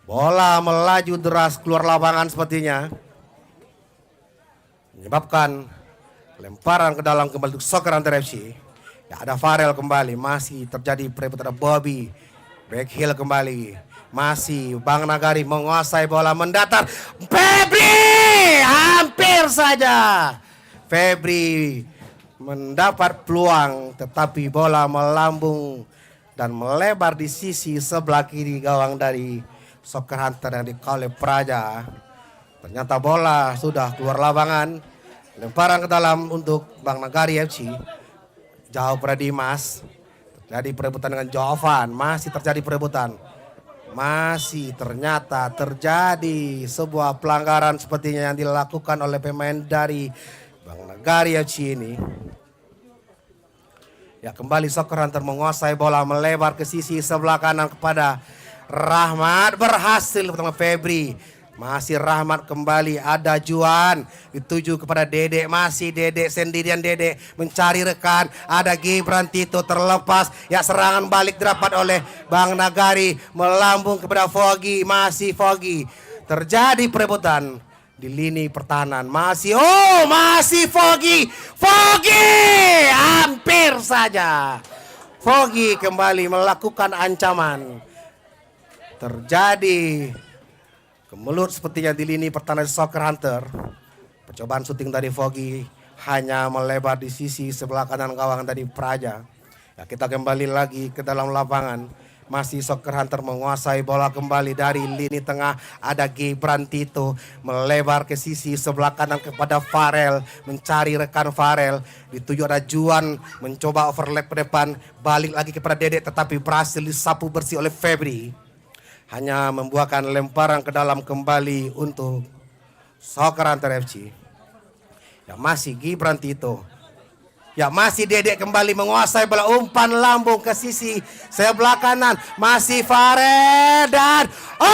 A: Bola melaju deras keluar lapangan sepertinya, menyebabkan lemparan ke dalam kembali untuk Soccer Hunter FC. Ya, ada Farel kembali, masih terjadi perebutan Bobby. Back heel kembali, masih Bang Nagari menguasai bola, mendatar Febri, hampir saja Febri mendapat peluang, tetapi bola melambung dan melebar di sisi sebelah kiri gawang dari Soccer Hunter yang dikawal oleh Praja. Ternyata bola sudah keluar lapangan, lemparan ke dalam untuk Bang Nagari FC, jauh pada Dimas. Jadi perebutan dengan Jovan, masih terjadi perebutan. Masih ternyata terjadi sebuah pelanggaran sepertinya yang dilakukan oleh pemain dari Bang Nagari FC ini. Ya, kembali Soccer Hunter menguasai bola, melebar ke sisi sebelah kanan kepada Rahmat, berhasil pertama Febri. Masih Rahmat kembali, ada Juan, dituju kepada Dedek, masih Dedek sendirian, Dedek mencari rekan, ada Gibran Tito terlepas, ya serangan balik dapat oleh Bang Nagari, melambung kepada Foggy, masih Foggy, terjadi perebutan di lini pertahanan, masih Foggy, hampir saja Foggy kembali melakukan ancaman, terjadi kemelut sepertinya di lini pertahanan Soccer Hunter. Percobaan syuting dari Foggy hanya melebar di sisi sebelah kanan gawang dari Praja. Ya, kita kembali lagi ke dalam lapangan. Masih Soccer Hunter menguasai bola kembali dari lini tengah. Ada Gibran Tito melebar ke sisi sebelah kanan kepada Farel, mencari rekan Farel. Dituju ada Juan mencoba overlap ke depan, balik lagi kepada Dedek, tetapi berhasil disapu bersih oleh Febri. Hanya membuahkan lemparan ke dalam kembali untuk Soccer Hunter FC. Ya, masih Gibran Tito. Ya, masih Dedek kembali menguasai bola, umpan lambung ke sisi sebelah kanan. Masih Farel dan gol!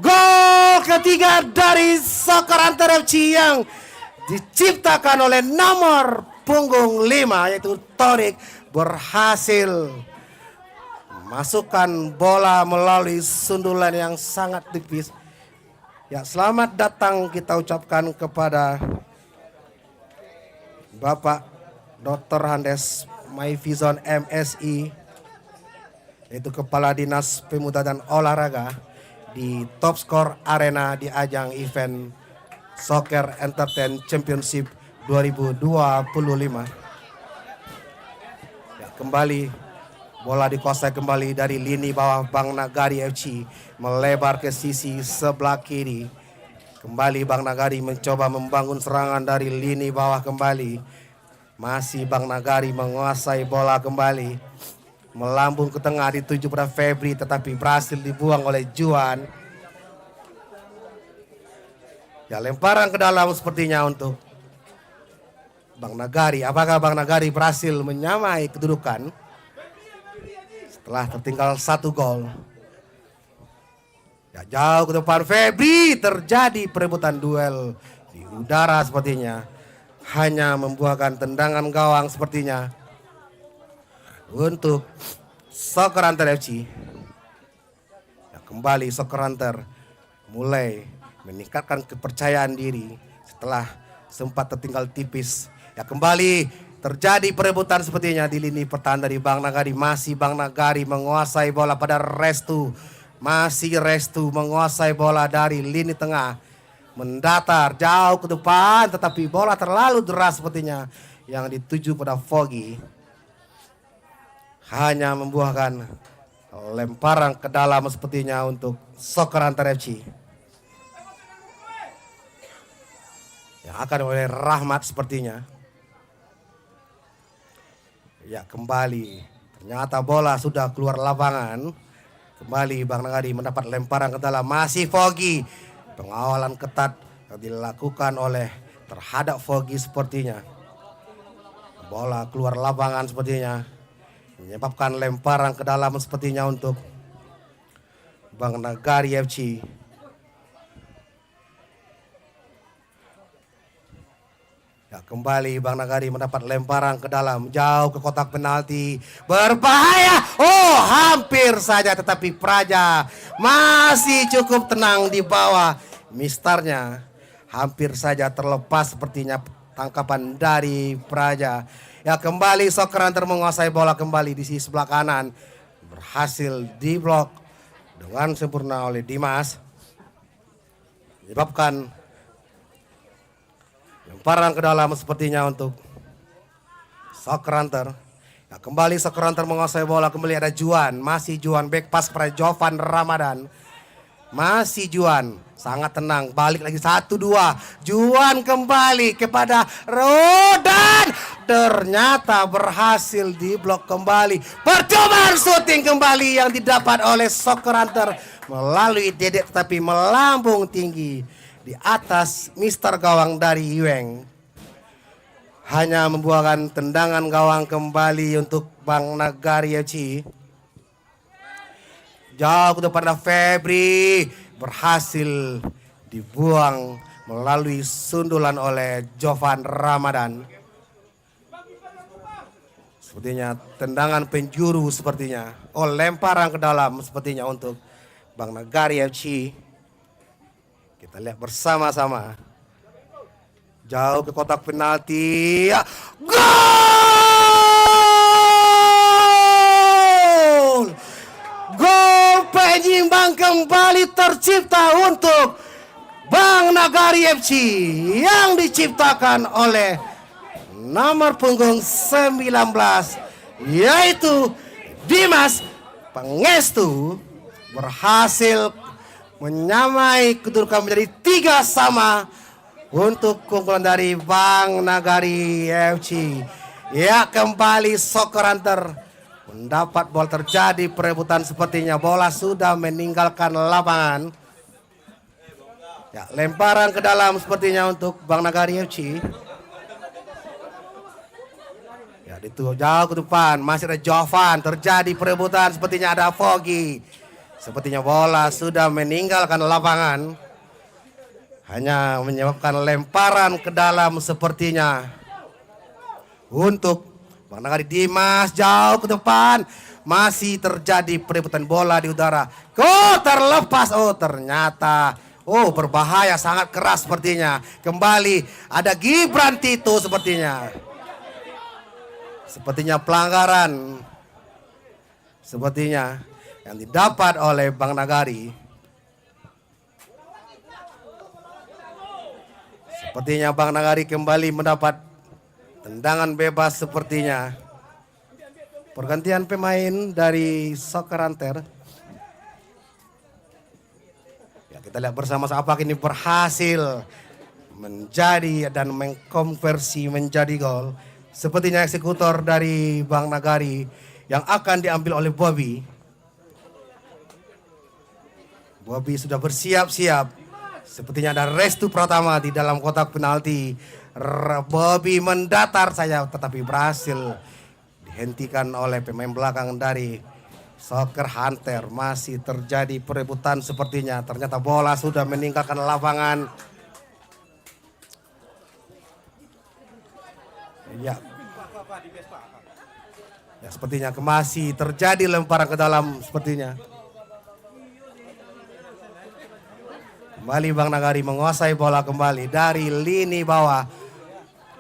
A: Gol ketiga dari Soccer Hunter FC yang diciptakan oleh nomor punggung 5 yaitu Torik, berhasil masukkan bola melalui sundulan yang sangat tipis. Ya, selamat datang kita ucapkan kepada Bapak Dr. Handes Maifizon MSI, yaitu Kepala Dinas Pemuda dan Olahraga, di Top Score Arena di ajang event Soccer Entertain Championship 2025. Ya, kembali bola dikuasai kembali dari lini bawah Bang Nagari FC, melebar ke sisi sebelah kiri. Kembali Bang Nagari mencoba membangun serangan dari lini bawah kembali. Masih Bang Nagari menguasai bola kembali, melambung ke tengah, dituju pada Febri, tetapi berhasil dibuang oleh Juan. Ya, lemparan ke dalam sepertinya untuk Bang Nagari. Apakah Bang Nagari berhasil menyamai kedudukan setelah tertinggal 1 gol? Ya, jauh ke depan Febri, terjadi perebutan duel di udara sepertinya. Hanya membuahkan tendangan gawang sepertinya untuk Soccer Hunter FC. Ya, kembali Soccer Hunter mulai meningkatkan kepercayaan diri setelah sempat tertinggal tipis Ya kembali terjadi perebutan sepertinya di lini pertahanan dari Bang Nagari. Masih Bang Nagari menguasai bola pada Restu. Masih Restu menguasai bola dari lini tengah. Mendatar jauh ke depan tetapi bola terlalu deras sepertinya yang dituju pada Foggy. Hanya membuahkan lemparan ke dalam sepertinya untuk Soccer Hunter FC. Yang akan oleh Rahmat sepertinya. Ya kembali, ternyata bola sudah keluar lapangan. Kembali Bang Nagari mendapat lemparan ke dalam, masih Foggy. Pengawalan ketat yang dilakukan oleh terhadap Foggy sepertinya. Bola keluar lapangan sepertinya. Menyebabkan lemparan ke dalam sepertinya untuk Bang Nagari FC. Ya, kembali Bang Nagari mendapat lemparan ke dalam, jauh ke kotak penalti, berbahaya. Oh, hampir saja tetapi Praja masih cukup tenang di bawah. Misternya hampir saja terlepas sepertinya tangkapan dari Praja. Ya kembali Soccer Hunter menguasai bola kembali di sisi sebelah kanan. Berhasil diblok dengan sempurna oleh Dimas. Menyebabkan lemparan ke dalam sepertinya untuk Soccer Hunter. Ya, kembali Soccer Hunter menguasai bola, kembali ada Juan. Masih Juan, back pass kepada Jovan Ramadan. Masih Juan, sangat tenang, balik lagi 1-2. Juan kembali kepada Rodan. Ternyata berhasil diblok kembali. Percobaan syuting kembali yang didapat oleh Soccer Hunter melalui Dedek tetapi melambung tinggi di atas Mister Gawang dari Yueng. Hanya membuahkan tendangan gawang kembali untuk Bang Nagari FC. Jauh ke depan Febri, berhasil dibuang melalui sundulan oleh Jovan Ramadan. Sepertinya tendangan penjuru sepertinya. Oh, lemparan ke dalam sepertinya untuk Bang Nagari FC. Kita lihat bersama-sama. Jauh ke kotak penalti. Gol! Gol penyimbang kembali tercipta untuk Bang Nagari FC yang diciptakan oleh nomor punggung 19 yaitu Dimas Pangestu, berhasil menyamai kedudukan menjadi 3-3 untuk keunggulan dari Bang Nagari FC. Ya kembali Soccer Hunter mendapat bola, terjadi perebutan sepertinya. Bola sudah meninggalkan lapangan. Ya, lemparan ke dalam sepertinya untuk Bang Nagari FC. Ya, itu jauh ke depan, masih ada Jovan, terjadi perebutan sepertinya ada Foggy. Sepertinya bola sudah meninggalkan lapangan. Hanya menyebabkan lemparan ke dalam sepertinya untuk Bang Nagari. Dimas jauh ke depan, masih terjadi perebutan bola di udara. Kok terlepas? Oh ternyata, oh berbahaya, sangat keras sepertinya. Kembali ada Gibran Tito sepertinya. Sepertinya pelanggaran sepertinya yang didapat oleh Bang Nagari. Sepertinya Bang Nagari kembali mendapat tendangan bebas sepertinya. Pergantian pemain dari Soccer Hunter. Ya, kita lihat bersama-sama apakah ini berhasil menjadi dan mengkonversi menjadi gol. Sepertinya eksekutor dari Bang Nagari yang akan diambil oleh Bobby. Bobby sudah bersiap-siap. Sepertinya ada Restu Pratama di dalam kotak penalti. Bobby mendatar saja tetapi berhasil dihentikan oleh pemain belakang dari Soccer Hunter. Masih terjadi perebutan sepertinya. Ternyata bola sudah meninggalkan lapangan. Ya. Ya, sepertinya masih terjadi lemparan ke dalam sepertinya. Kembali Bang Nagari menguasai bola kembali dari lini bawah.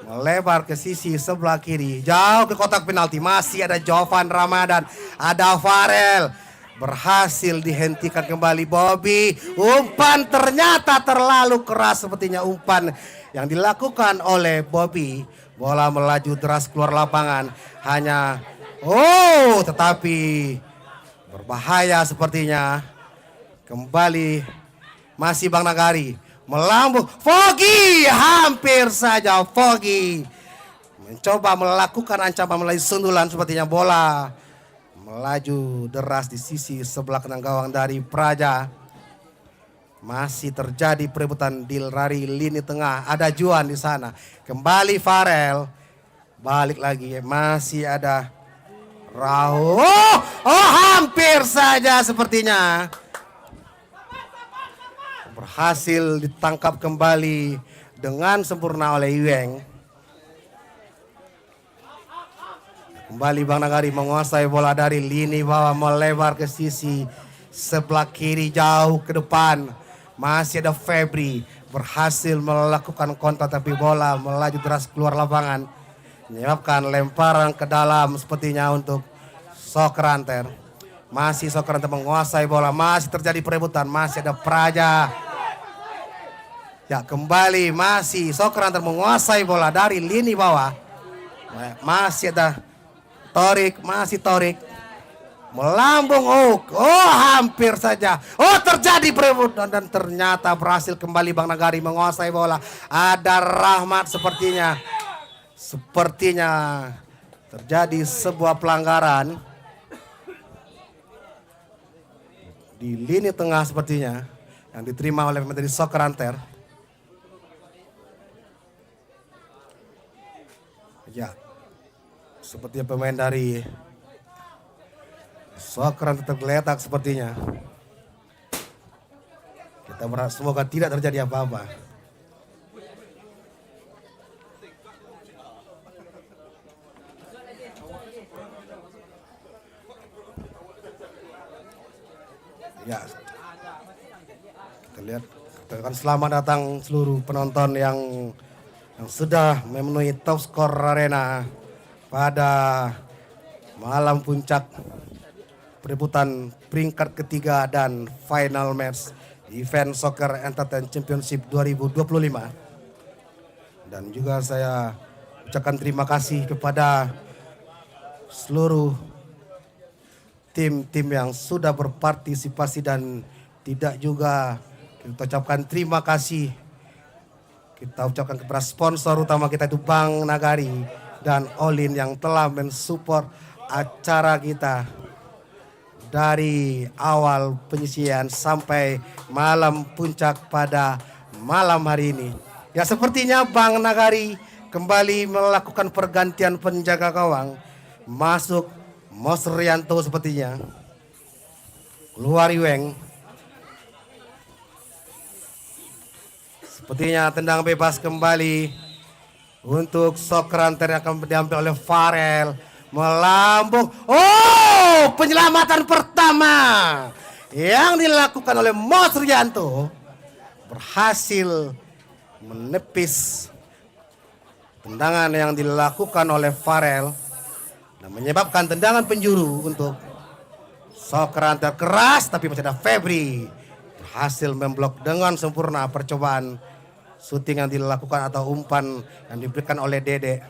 A: melebar ke sisi sebelah kiri, jauh ke kotak penalti. Masih ada Jovan Ramadan, ada Farel, berhasil dihentikan kembali Bobby. Umpan ternyata terlalu keras sepertinya umpan yang dilakukan oleh Bobby. Bola melaju deras keluar lapangan, hanya tetapi berbahaya sepertinya. Kembali masih Bang Nagari melambung, Foggy hampir saja Foggy mencoba melakukan ancaman melalui sundulan. Sepertinya bola melaju deras di sisi sebelah kanan gawang dari Praja. Masih terjadi perebutan di lari lini tengah, ada Juan di sana. Kembali Farel, balik lagi, masih ada Raul. Hampir saja sepertinya. Berhasil ditangkap kembali dengan sempurna oleh Iweng. Kembali Bang Nagari menguasai bola dari lini bawah, melebar ke sisi sebelah kiri jauh ke depan. Masih ada Febri, berhasil melakukan kontak tapi bola melaju deras keluar lapangan. Menyebabkan lemparan ke dalam sepertinya untuk Sokranter. Masih Sokranter menguasai bola, masih terjadi perebutan, masih ada Praja. Ya, kembali masih Sokranter menguasai bola dari lini bawah. Masih ada Torik, masih Torik. Melambung, hampir saja. Terjadi perebutan dan ternyata berhasil kembali Bang Nagari menguasai bola. Ada Rahmat sepertinya. Sepertinya terjadi sebuah pelanggaran di lini tengah sepertinya yang diterima oleh pemain dari Sokranter. Ya, sepertinya pemain dari Sokranter tergeletak sepertinya. Kita berharap semoga tidak terjadi apa-apa. Ya, kita lihat, kita akan selamat datang seluruh penonton yang sudah memenuhi top skor arena pada malam puncak perebutan peringkat ketiga dan final match event Soccer Entertainment Championship 2025. Dan juga saya ucapkan terima kasih kepada seluruh tim-tim yang sudah berpartisipasi dan tidak juga kita ucapkan terima kasih. Kita ucapkan kepada sponsor utama kita itu Bang Nagari dan Olin yang telah mensupport acara kita dari awal penyisian sampai malam puncak pada malam hari ini. Ya, sepertinya Bang Nagari kembali melakukan pergantian penjaga gawang. Masuk Mosrianto sepertinya. Keluar Iweng. Sepertinya tendang bebas kembali untuk Sokranter yang akan diambil oleh Farel. Melambung. Penyelamatan pertama yang dilakukan oleh Mosrianto berhasil menepis tendangan yang dilakukan oleh Farel dan menyebabkan tendangan penjuru untuk Sokranter. Keras tapi masih ada Febri berhasil memblok dengan sempurna percobaan syuting yang dilakukan atau umpan yang diberikan oleh Dede.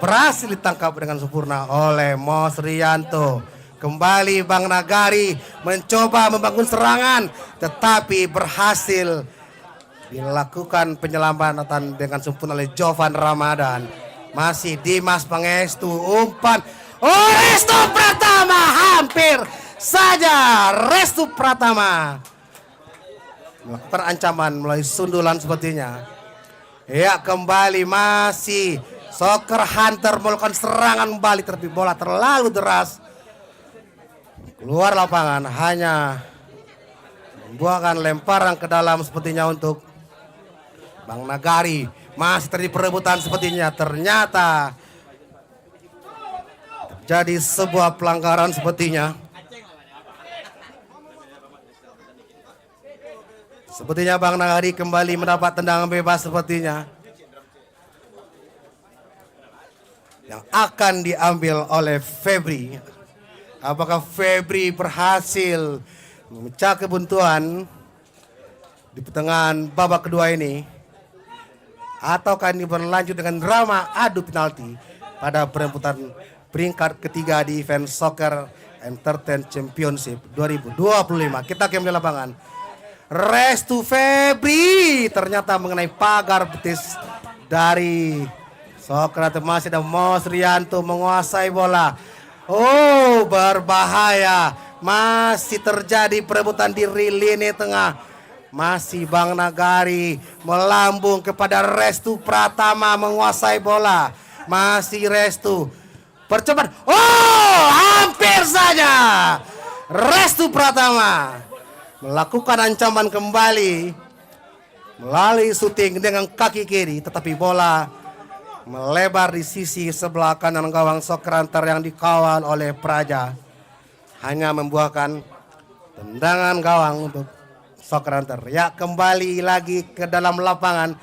A: Berhasil ditangkap dengan sempurna oleh Mosrianto. Kembali Bang Nagari mencoba membangun serangan tetapi berhasil dilakukan penyelamatan dengan sempurna oleh Jovan Ramadan. Masih Dimas Pangestu, umpan. Restu Pratama, hampir saja Restu Pratama melakukan ancaman melalui sundulan sepertinya. Ya, kembali masih Soccer Hunter melakukan serangan balik tapi bola terlalu deras keluar lapangan, hanya membuahkan lemparan ke dalam sepertinya untuk Bang Nagari. Masih terjadi perebutan sepertinya, ternyata terjadi sebuah pelanggaran sepertinya. Sepertinya Bang Nagari kembali mendapat tendangan bebas sepertinya. yang akan diambil oleh Febri. Apakah Febri berhasil memecah kebuntuan di pertengahan babak kedua ini, ataukah ini berlanjut dengan drama adu penalti pada perebutan peringkat ketiga di event Soccer Entertain Championship 2025. Kita ke lapangan. Restu Febri ternyata mengenai pagar betis dari Soccer masih ada Mos Rianto menguasai bola. Oh, berbahaya. Masih terjadi perebutan di lini tengah. Masih Bang Nagari melambung kepada Restu Pratama menguasai bola. Masih Restu. Percepat. Oh, hampir saja. Restu Pratama melakukan ancaman kembali melalui syuting dengan kaki kiri, tetapi bola melebar di sisi sebelah kanan gawang Soccer Hunter yang dikawal oleh Praja. Hanya membuahkan tendangan gawang untuk Soccer Hunter. Ya, kembali lagi ke dalam lapangan.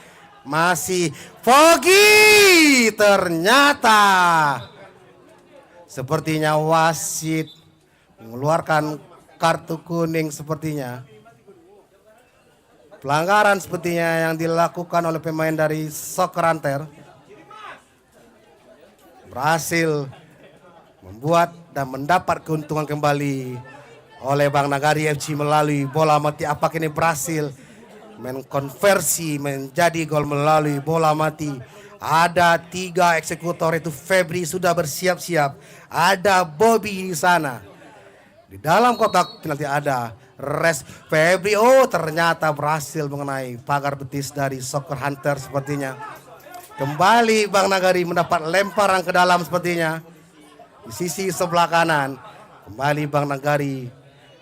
A: Masih Fogi. Ternyata sepertinya wasit mengeluarkan kartu kuning sepertinya. Pelanggaran sepertinya yang dilakukan oleh pemain dari Soccer Hunter. Berhasil membuat dan mendapat keuntungan kembali oleh Bang Nagari FC melalui bola mati. Apakah ini berhasil mengkonversi menjadi gol melalui bola mati? Ada 3 eksekutor, itu Febri sudah bersiap-siap. Ada Bobby di sana. Di dalam kotak penalti ada Febri. Oh, ternyata berhasil mengenai pagar betis dari Soccer Hunter sepertinya. Kembali Bang Nagari mendapat lemparan ke dalam sepertinya. Di sisi sebelah kanan. Kembali Bang Nagari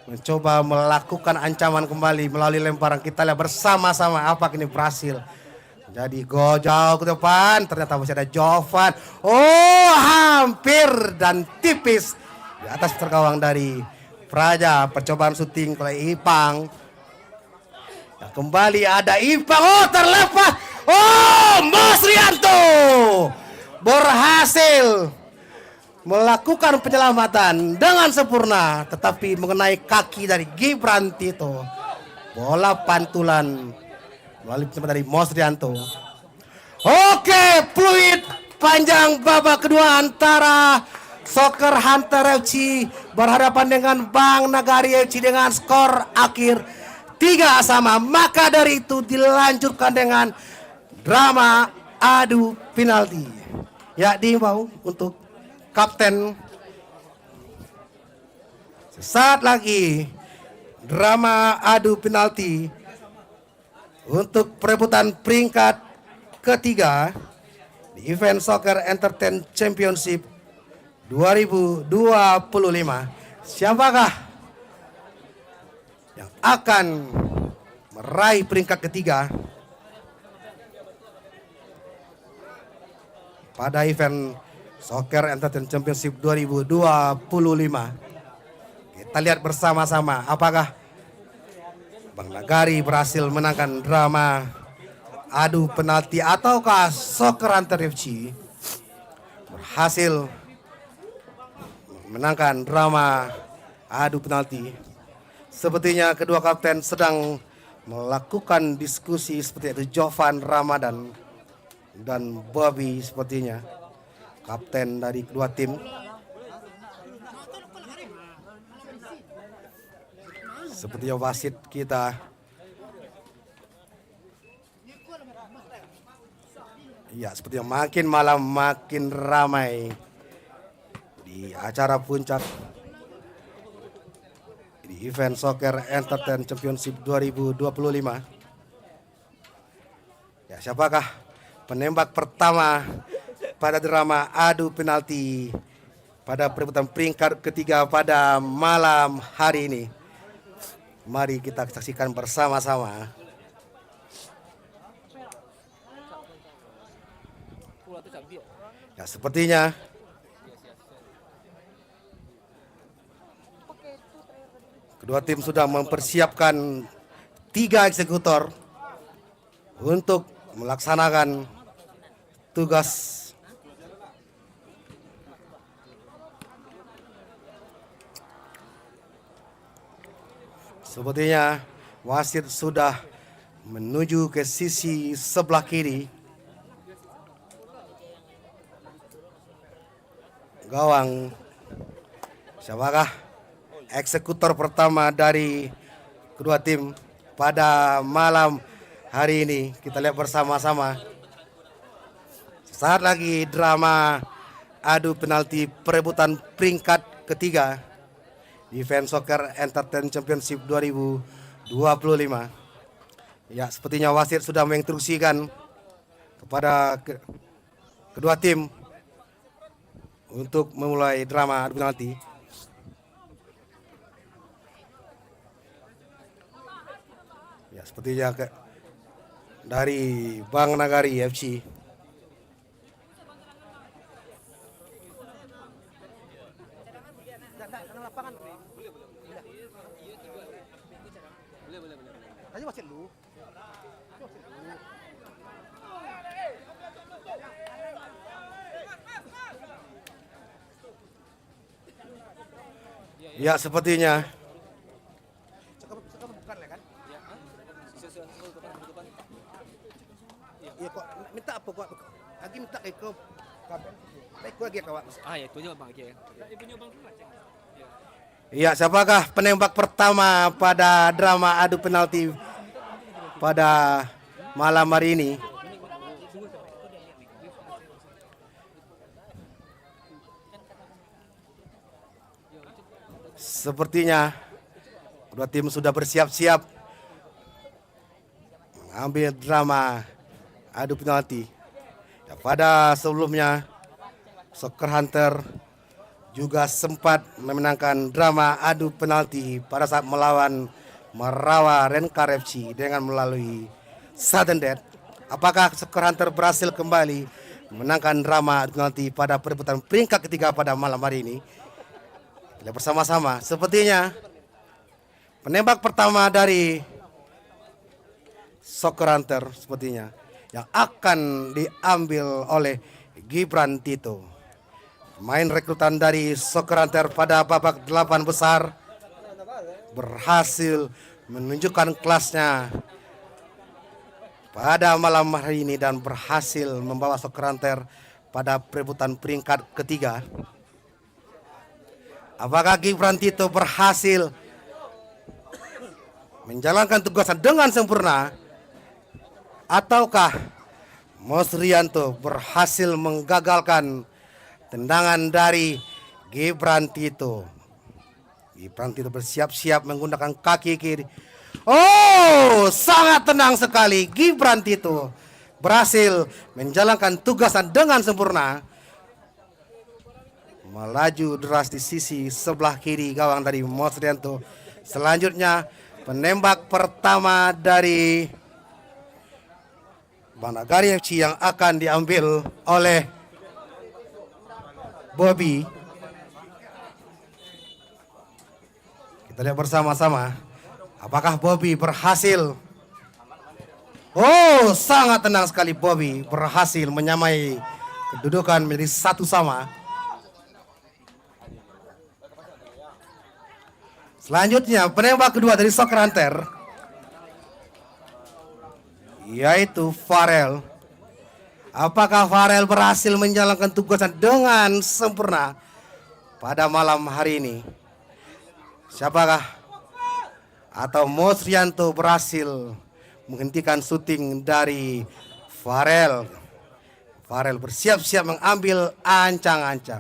A: mencoba melakukan ancaman kembali melalui lemparan. Kita lihat bersama-sama apakah ini berhasil. Jadi gol jauh ke depan. Ternyata masih ada Jovan. Oh, hampir dan tipis di atas tergawang dari Praja. Percobaan syuting oleh Ipang. Dan kembali ada Ipang. Oh, terlepas. Oh, Mas Rianto berhasil melakukan penyelamatan dengan sempurna, tetapi mengenai kaki dari Gibran Tito. Bola pantulan melalui tempat dari Mos Rianto. Oke, fluid panjang babak kedua antara Soccer Hunter FC berhadapan dengan Bang Nagari FC dengan skor akhir 3-3. Maka dari itu dilanjutkan dengan drama adu penalti. Ya, diimbau untuk kapten. Sesaat lagi drama adu penalti untuk perebutan peringkat ketiga di event Soccer Entertain Championship 2025. Siapakah yang akan meraih peringkat ketiga pada event Soccer Entertain Championship 2025? Kita lihat bersama-sama apakah Bang Nagari berhasil menangkan drama adu penalti ataukah Soccer Hunter FC berhasil menangkan drama adu penalti. Sepertinya kedua kapten sedang melakukan diskusi seperti itu. Jovan Ramadan dan Bobby sepertinya kapten dari kedua tim. Sepertinya wasit kita ya, sepertinya makin malam makin ramai di acara puncak di event Soccer Entertain Championship 2025. Ya, siapakah penembak pertama pada drama adu penalti pada perebutan peringkat ketiga pada malam hari ini? Mari kita saksikan bersama-sama. Ya, sepertinya kedua tim sudah mempersiapkan 3 eksekutor untuk melaksanakan tugas Sepertinya wasit sudah menuju ke sisi sebelah kiri. Gawang, siapakah eksekutor pertama dari kedua tim pada malam hari ini? Kita lihat bersama-sama. Saat lagi drama adu penalti perebutan peringkat ketiga di Event Soccer Entertainment Championship 2025. Ya, sepertinya wasit sudah menginstruksikan kepada kedua tim untuk memulai drama adu penalti. Ya, sepertinya dari Bang Nagari FC. Ya, sepertinya
B: ya kok minta apa kok lagi minta ke baik lagi kawan ya itu aja bang aja ya ibunya bang
A: ya, siapakah penembak pertama pada drama adu penalti pada malam hari ini? Sepertinya kedua tim sudah bersiap-siap mengambil drama adu penalti. Ya, pada sebelumnya Soccer Hunter juga sempat memenangkan drama adu penalti pada saat melawan Merawa Renkar FC dengan melalui sudden death. Apakah Soccer Hunter berhasil kembali memenangkan drama adu penalti pada perebutan peringkat ketiga pada malam hari ini? Kita bersama-sama. Sepertinya penembak pertama dari Soccer Hunter sepertinya yang akan diambil oleh Gibran Tito, pemain rekrutan dari Soccer Hunter pada babak 8 besar, berhasil menunjukkan kelasnya pada malam hari ini dan berhasil membawa Soccer Hunter pada perebutan peringkat ketiga. Apakah Gibran Tito berhasil menjalankan tugasnya dengan sempurna, ataukah Mos Rianto berhasil menggagalkan tendangan dari Gibran Tito? Gibran Tito bersiap-siap menggunakan kaki kiri. Oh, sangat tenang sekali. Gibran Tito berhasil menjalankan tugasnya dengan sempurna, melaju deras di sisi sebelah kiri gawang dari Mos Rianto. Selanjutnya penembak pertama dari Bang Nagari FC yang akan diambil oleh Bobby. Kita lihat bersama-sama. Apakah Bobby berhasil? Oh, sangat tenang sekali Bobby berhasil menyamai kedudukan menjadi 1-1. Selanjutnya penembak kedua dari Soccer Hunter, yaitu Farel. Apakah Farel berhasil menjalankan tugasnya dengan sempurna pada malam hari ini? Siapakah? Atau Mos Rianto berhasil menghentikan syuting dari Farel? Farel bersiap-siap mengambil ancang-ancang.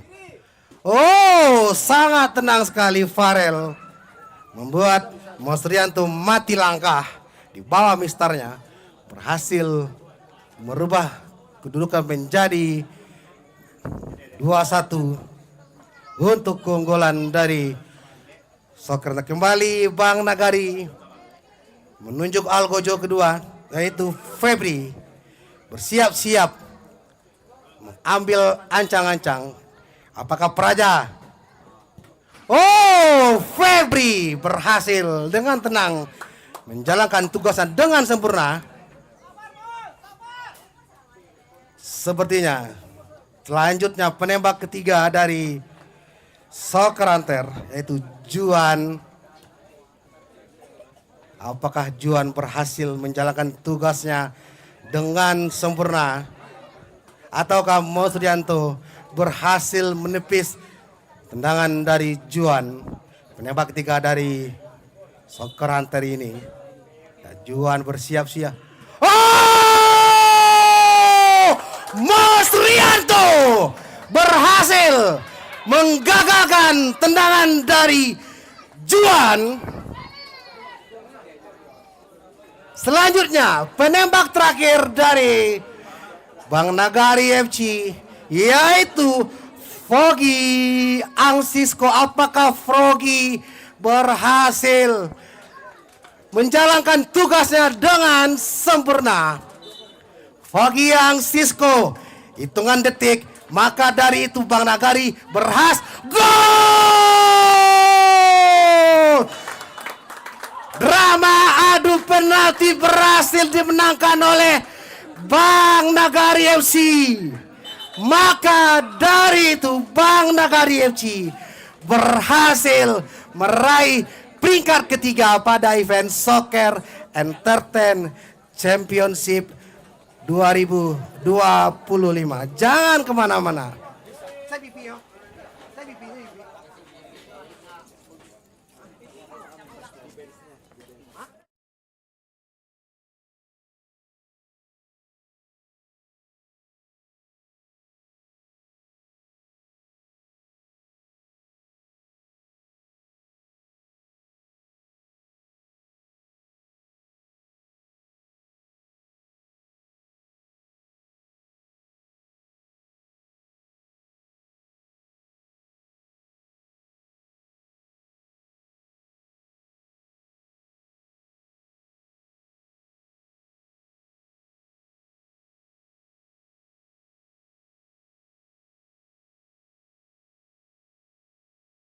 A: Oh, sangat tenang sekali Farel, membuat Mos Rianto mati langkah di bawah mistarnya, berhasil merubah kedudukan menjadi 2-1 untuk keunggulan dari Soccer. Kembali Bang Nagari menunjuk algojo kedua, yaitu Febri, bersiap-siap mengambil ancang-ancang. Apakah Praja? Oh, Febri berhasil dengan tenang menjalankan tugasnya dengan sempurna. Sepertinya selanjutnya penembak ketiga dari Soccer Hunter, yaitu Juan apakah Juan berhasil menjalankan tugasnya dengan sempurna? Ataukah Mo Sudianto berhasil menepis tendangan dari Juan, penembak ketiga dari Soccer Hunter ini? Dan Juan bersiap-siap. Oh! Mo Sudianto berhasil menggagalkan tendangan dari Juan. Selanjutnya penembak terakhir dari Bang Nagari FC yaitu Frogy Angsisko. Apakah Frogy berhasil menjalankan tugasnya dengan sempurna? Frogy Angsisko, hitungan detik, maka dari itu Bang Nagari berhasil. Gol! Drama adu penalti berhasil dimenangkan oleh Bang Nagari FC. Maka dari itu Bang Nagari FC berhasil meraih peringkat ketiga pada event Soccer Entertain Championship 2025. Jangan kemana-mana. Saya pipi, yo.